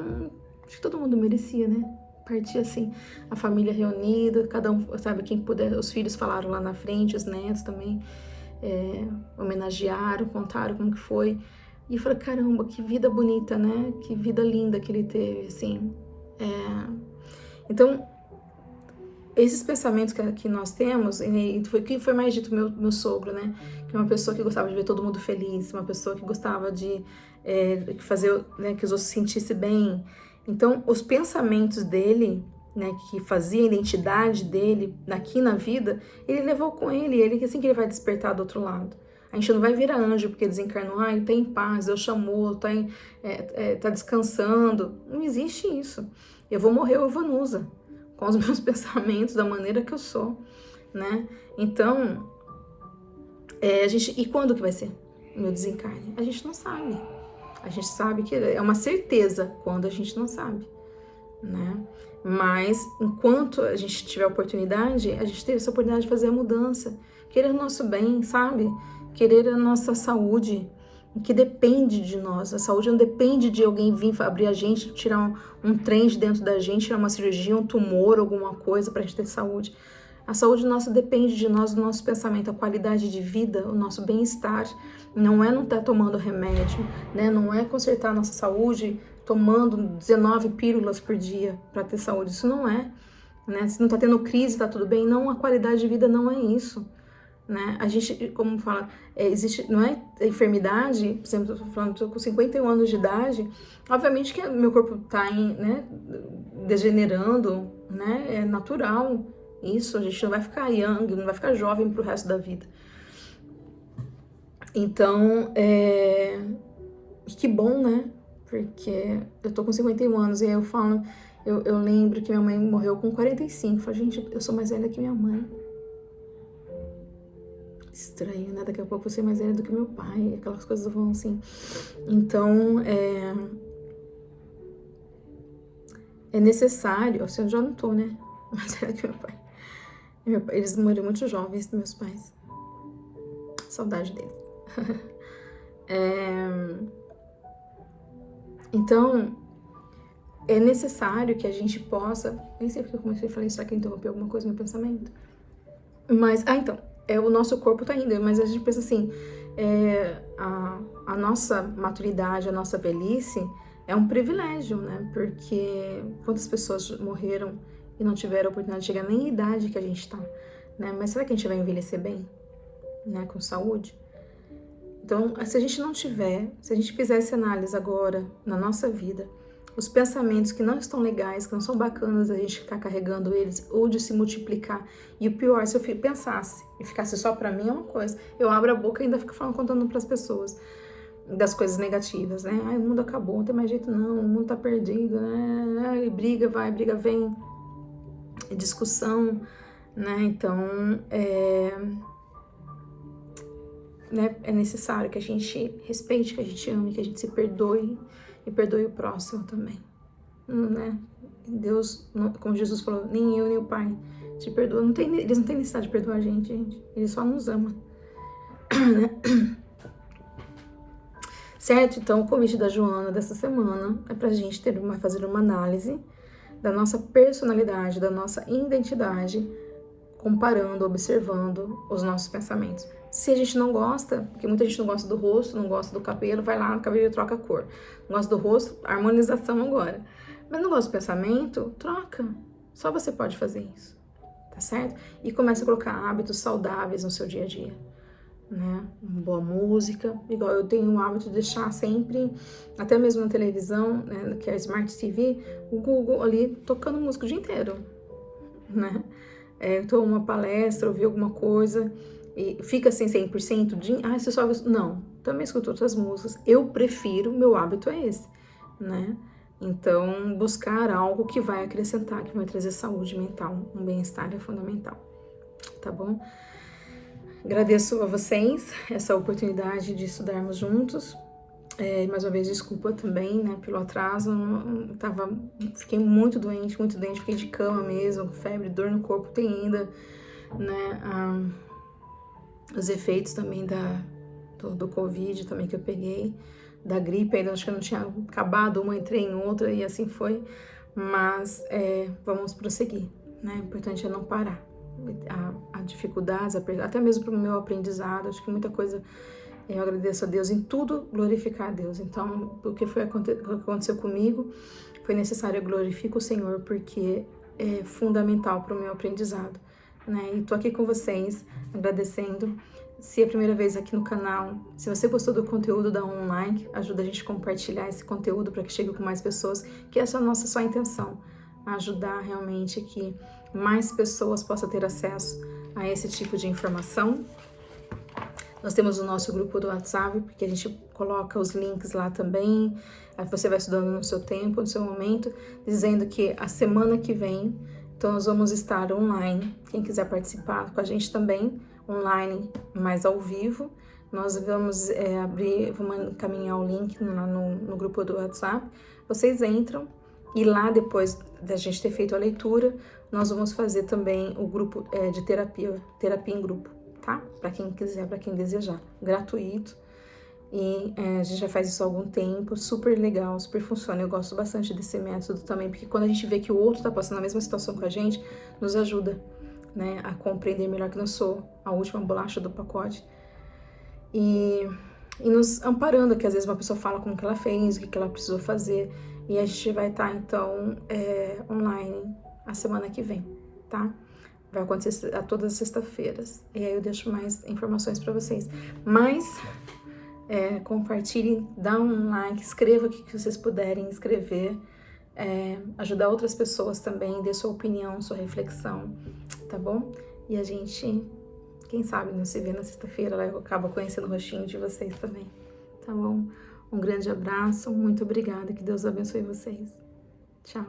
acho que todo mundo merecia, né? Partir assim, a família reunida, cada um, sabe, quem puder. Os filhos falaram lá na frente, os netos também homenagearam, contaram como que foi. E eu falei, caramba, que vida bonita, né? Que vida linda que ele teve, assim. Então, esses pensamentos que nós temos, e foi mais dito meu sogro, né? Que é uma pessoa que gostava de ver todo mundo feliz, uma pessoa que gostava de fazer, né, que os outros se sentissem bem. Então, os pensamentos dele, né, que fazia a identidade dele aqui na vida, ele levou com ele assim que ele vai despertar do outro lado. A gente não vai virar anjo porque desencarnou, tá em paz, Deus chamou, tá descansando. Não existe isso. Eu vou morrer, eu vanusa, com os meus pensamentos, da maneira que eu sou, né? Então, e quando que vai ser o meu desencarne? A gente não sabe. A gente sabe que é uma certeza quando a gente não sabe, né? Mas, enquanto a gente tiver oportunidade, a gente teve essa oportunidade de fazer a mudança, querer o nosso bem, sabe? Querer a nossa saúde, que depende de nós. A saúde não depende de alguém vir abrir a gente, tirar um trem de dentro da gente, tirar uma cirurgia, um tumor, alguma coisa pra gente ter saúde. A saúde nossa depende de nós, do nosso pensamento, a qualidade de vida, o nosso bem-estar. Não é não estar tomando remédio, né? Não é consertar a nossa saúde tomando 19 pílulas por dia para ter saúde. Isso não é, né? Se não tá tendo crise, tá tudo bem. Não, a qualidade de vida não é isso, né? A gente, como fala, existe, não é enfermidade, por exemplo, tô falando, tô com 51 anos de idade, obviamente que meu corpo tá degenerando, né? É natural isso, a gente não vai ficar young, não vai ficar jovem pro resto da vida. Então, que bom, né? Porque eu tô com 51 anos e aí eu falo, eu lembro que minha mãe morreu com 45. Eu falo, gente, eu sou mais velha que minha mãe. Estranho, né? Daqui a pouco eu vou ser mais velha do que meu pai, aquelas coisas vão assim. Então, é necessário, assim, eu já não tô, né? Mais velha que meu pai. Eles morreram muito jovens, meus pais. Saudade deles. Então, é necessário que a gente possa... Nem sei porque eu comecei a falar isso, será que eu interrompi alguma coisa no meu pensamento? Mas, então, o nosso corpo tá indo, mas a gente pensa assim, a nossa maturidade, a nossa velhice é um privilégio, né? Porque quantas pessoas morreram e não tiveram a oportunidade de chegar nem à idade que a gente tá, né? Mas será que a gente vai envelhecer bem, né? Com saúde? Então, se a gente não tiver, se a gente fizesse análise agora na nossa vida, os pensamentos que não estão legais, que não são bacanas, a gente ficar carregando eles ou de se multiplicar. E o pior, se eu pensasse e ficasse só pra mim, é uma coisa. Eu abro a boca e ainda fico contando pras pessoas das coisas negativas, né? Ai, o mundo acabou, não tem mais jeito não, o mundo tá perdido, né? Ai, briga vai, briga vem, discussão, né? Então, é necessário que a gente respeite, que a gente ame, que a gente se perdoe e perdoe o próximo também, né? Deus, como Jesus falou, nem eu nem o Pai te perdoam. Eles não têm necessidade de perdoar a gente. Eles só nos amam, né? Certo? Então, o convite da Joana dessa semana é pra gente fazer uma análise da nossa personalidade, da nossa identidade, comparando, observando os nossos pensamentos. Se a gente não gosta, porque muita gente não gosta do rosto, não gosta do cabelo, vai lá no cabelo e troca a cor. Não gosta do rosto, harmonização agora. Mas não gosta do pensamento, troca. Só você pode fazer isso, tá certo? E começa a colocar hábitos saudáveis no seu dia a dia, né? Uma boa música, igual eu tenho o hábito de deixar sempre, até mesmo na televisão, né, que é a Smart TV, o Google ali tocando música o dia inteiro, né? Eu tô uma palestra, ouvi alguma coisa, e fica assim 100% de... você só... Não, também escuto outras músicas. Eu prefiro, meu hábito é esse, né? Então, buscar algo que vai acrescentar, que vai trazer saúde mental, um bem-estar é fundamental, tá bom? Agradeço a vocês essa oportunidade de estudarmos juntos. Mais uma vez, desculpa também, né, pelo atraso. Fiquei muito doente, fiquei de cama mesmo, febre, dor no corpo, tem ainda, né, os efeitos também do Covid também que eu peguei, da gripe, ainda acho que eu não tinha acabado uma, entrei em outra e assim foi, mas vamos prosseguir, né, o importante é não parar. Há dificuldades, até mesmo para o meu aprendizado, acho que muita coisa eu agradeço a Deus em tudo, glorificar a Deus. Então, o que aconteceu comigo foi necessário, eu glorifico o Senhor, porque é fundamental para o meu aprendizado, né? E tô aqui com vocês, agradecendo. Se é a primeira vez aqui no canal, se você gostou do conteúdo da online, ajuda a gente a compartilhar esse conteúdo para que chegue com mais pessoas, que essa é a nossa só intenção, ajudar realmente que mais pessoas possam ter acesso a esse tipo de informação. Nós temos o nosso grupo do WhatsApp, porque a gente coloca os links lá também. Aí você vai estudando no seu tempo, no seu momento, dizendo que a semana que vem, então nós vamos estar online. Quem quiser participar com a gente também, online, mas ao vivo. Nós vamos vamos encaminhar o link no grupo do WhatsApp. Vocês entram e lá, depois da gente ter feito a leitura, nós vamos fazer também o grupo de terapia em grupo. Tá? Para quem quiser, para quem desejar, gratuito. E a gente já faz isso há algum tempo, super legal, super funciona. Eu gosto bastante desse método também, porque quando a gente vê que o outro tá passando a mesma situação com a gente, nos ajuda, né, a compreender melhor que não sou a última bolacha do pacote. E nos amparando, que às vezes uma pessoa fala como que ela fez, o que ela precisou fazer, e a gente vai estar, então, online a semana que vem, tá? Vai acontecer a todas as sextas-feiras. E aí eu deixo mais informações para vocês. Mas compartilhem, dá um like, escreva o que vocês puderem escrever. Ajudar outras pessoas também, dê sua opinião, sua reflexão, tá bom? E a gente, quem sabe, não se vê na sexta-feira, eu acabo conhecendo o rostinho de vocês também, tá bom? Um grande abraço, muito obrigada, que Deus abençoe vocês. Tchau.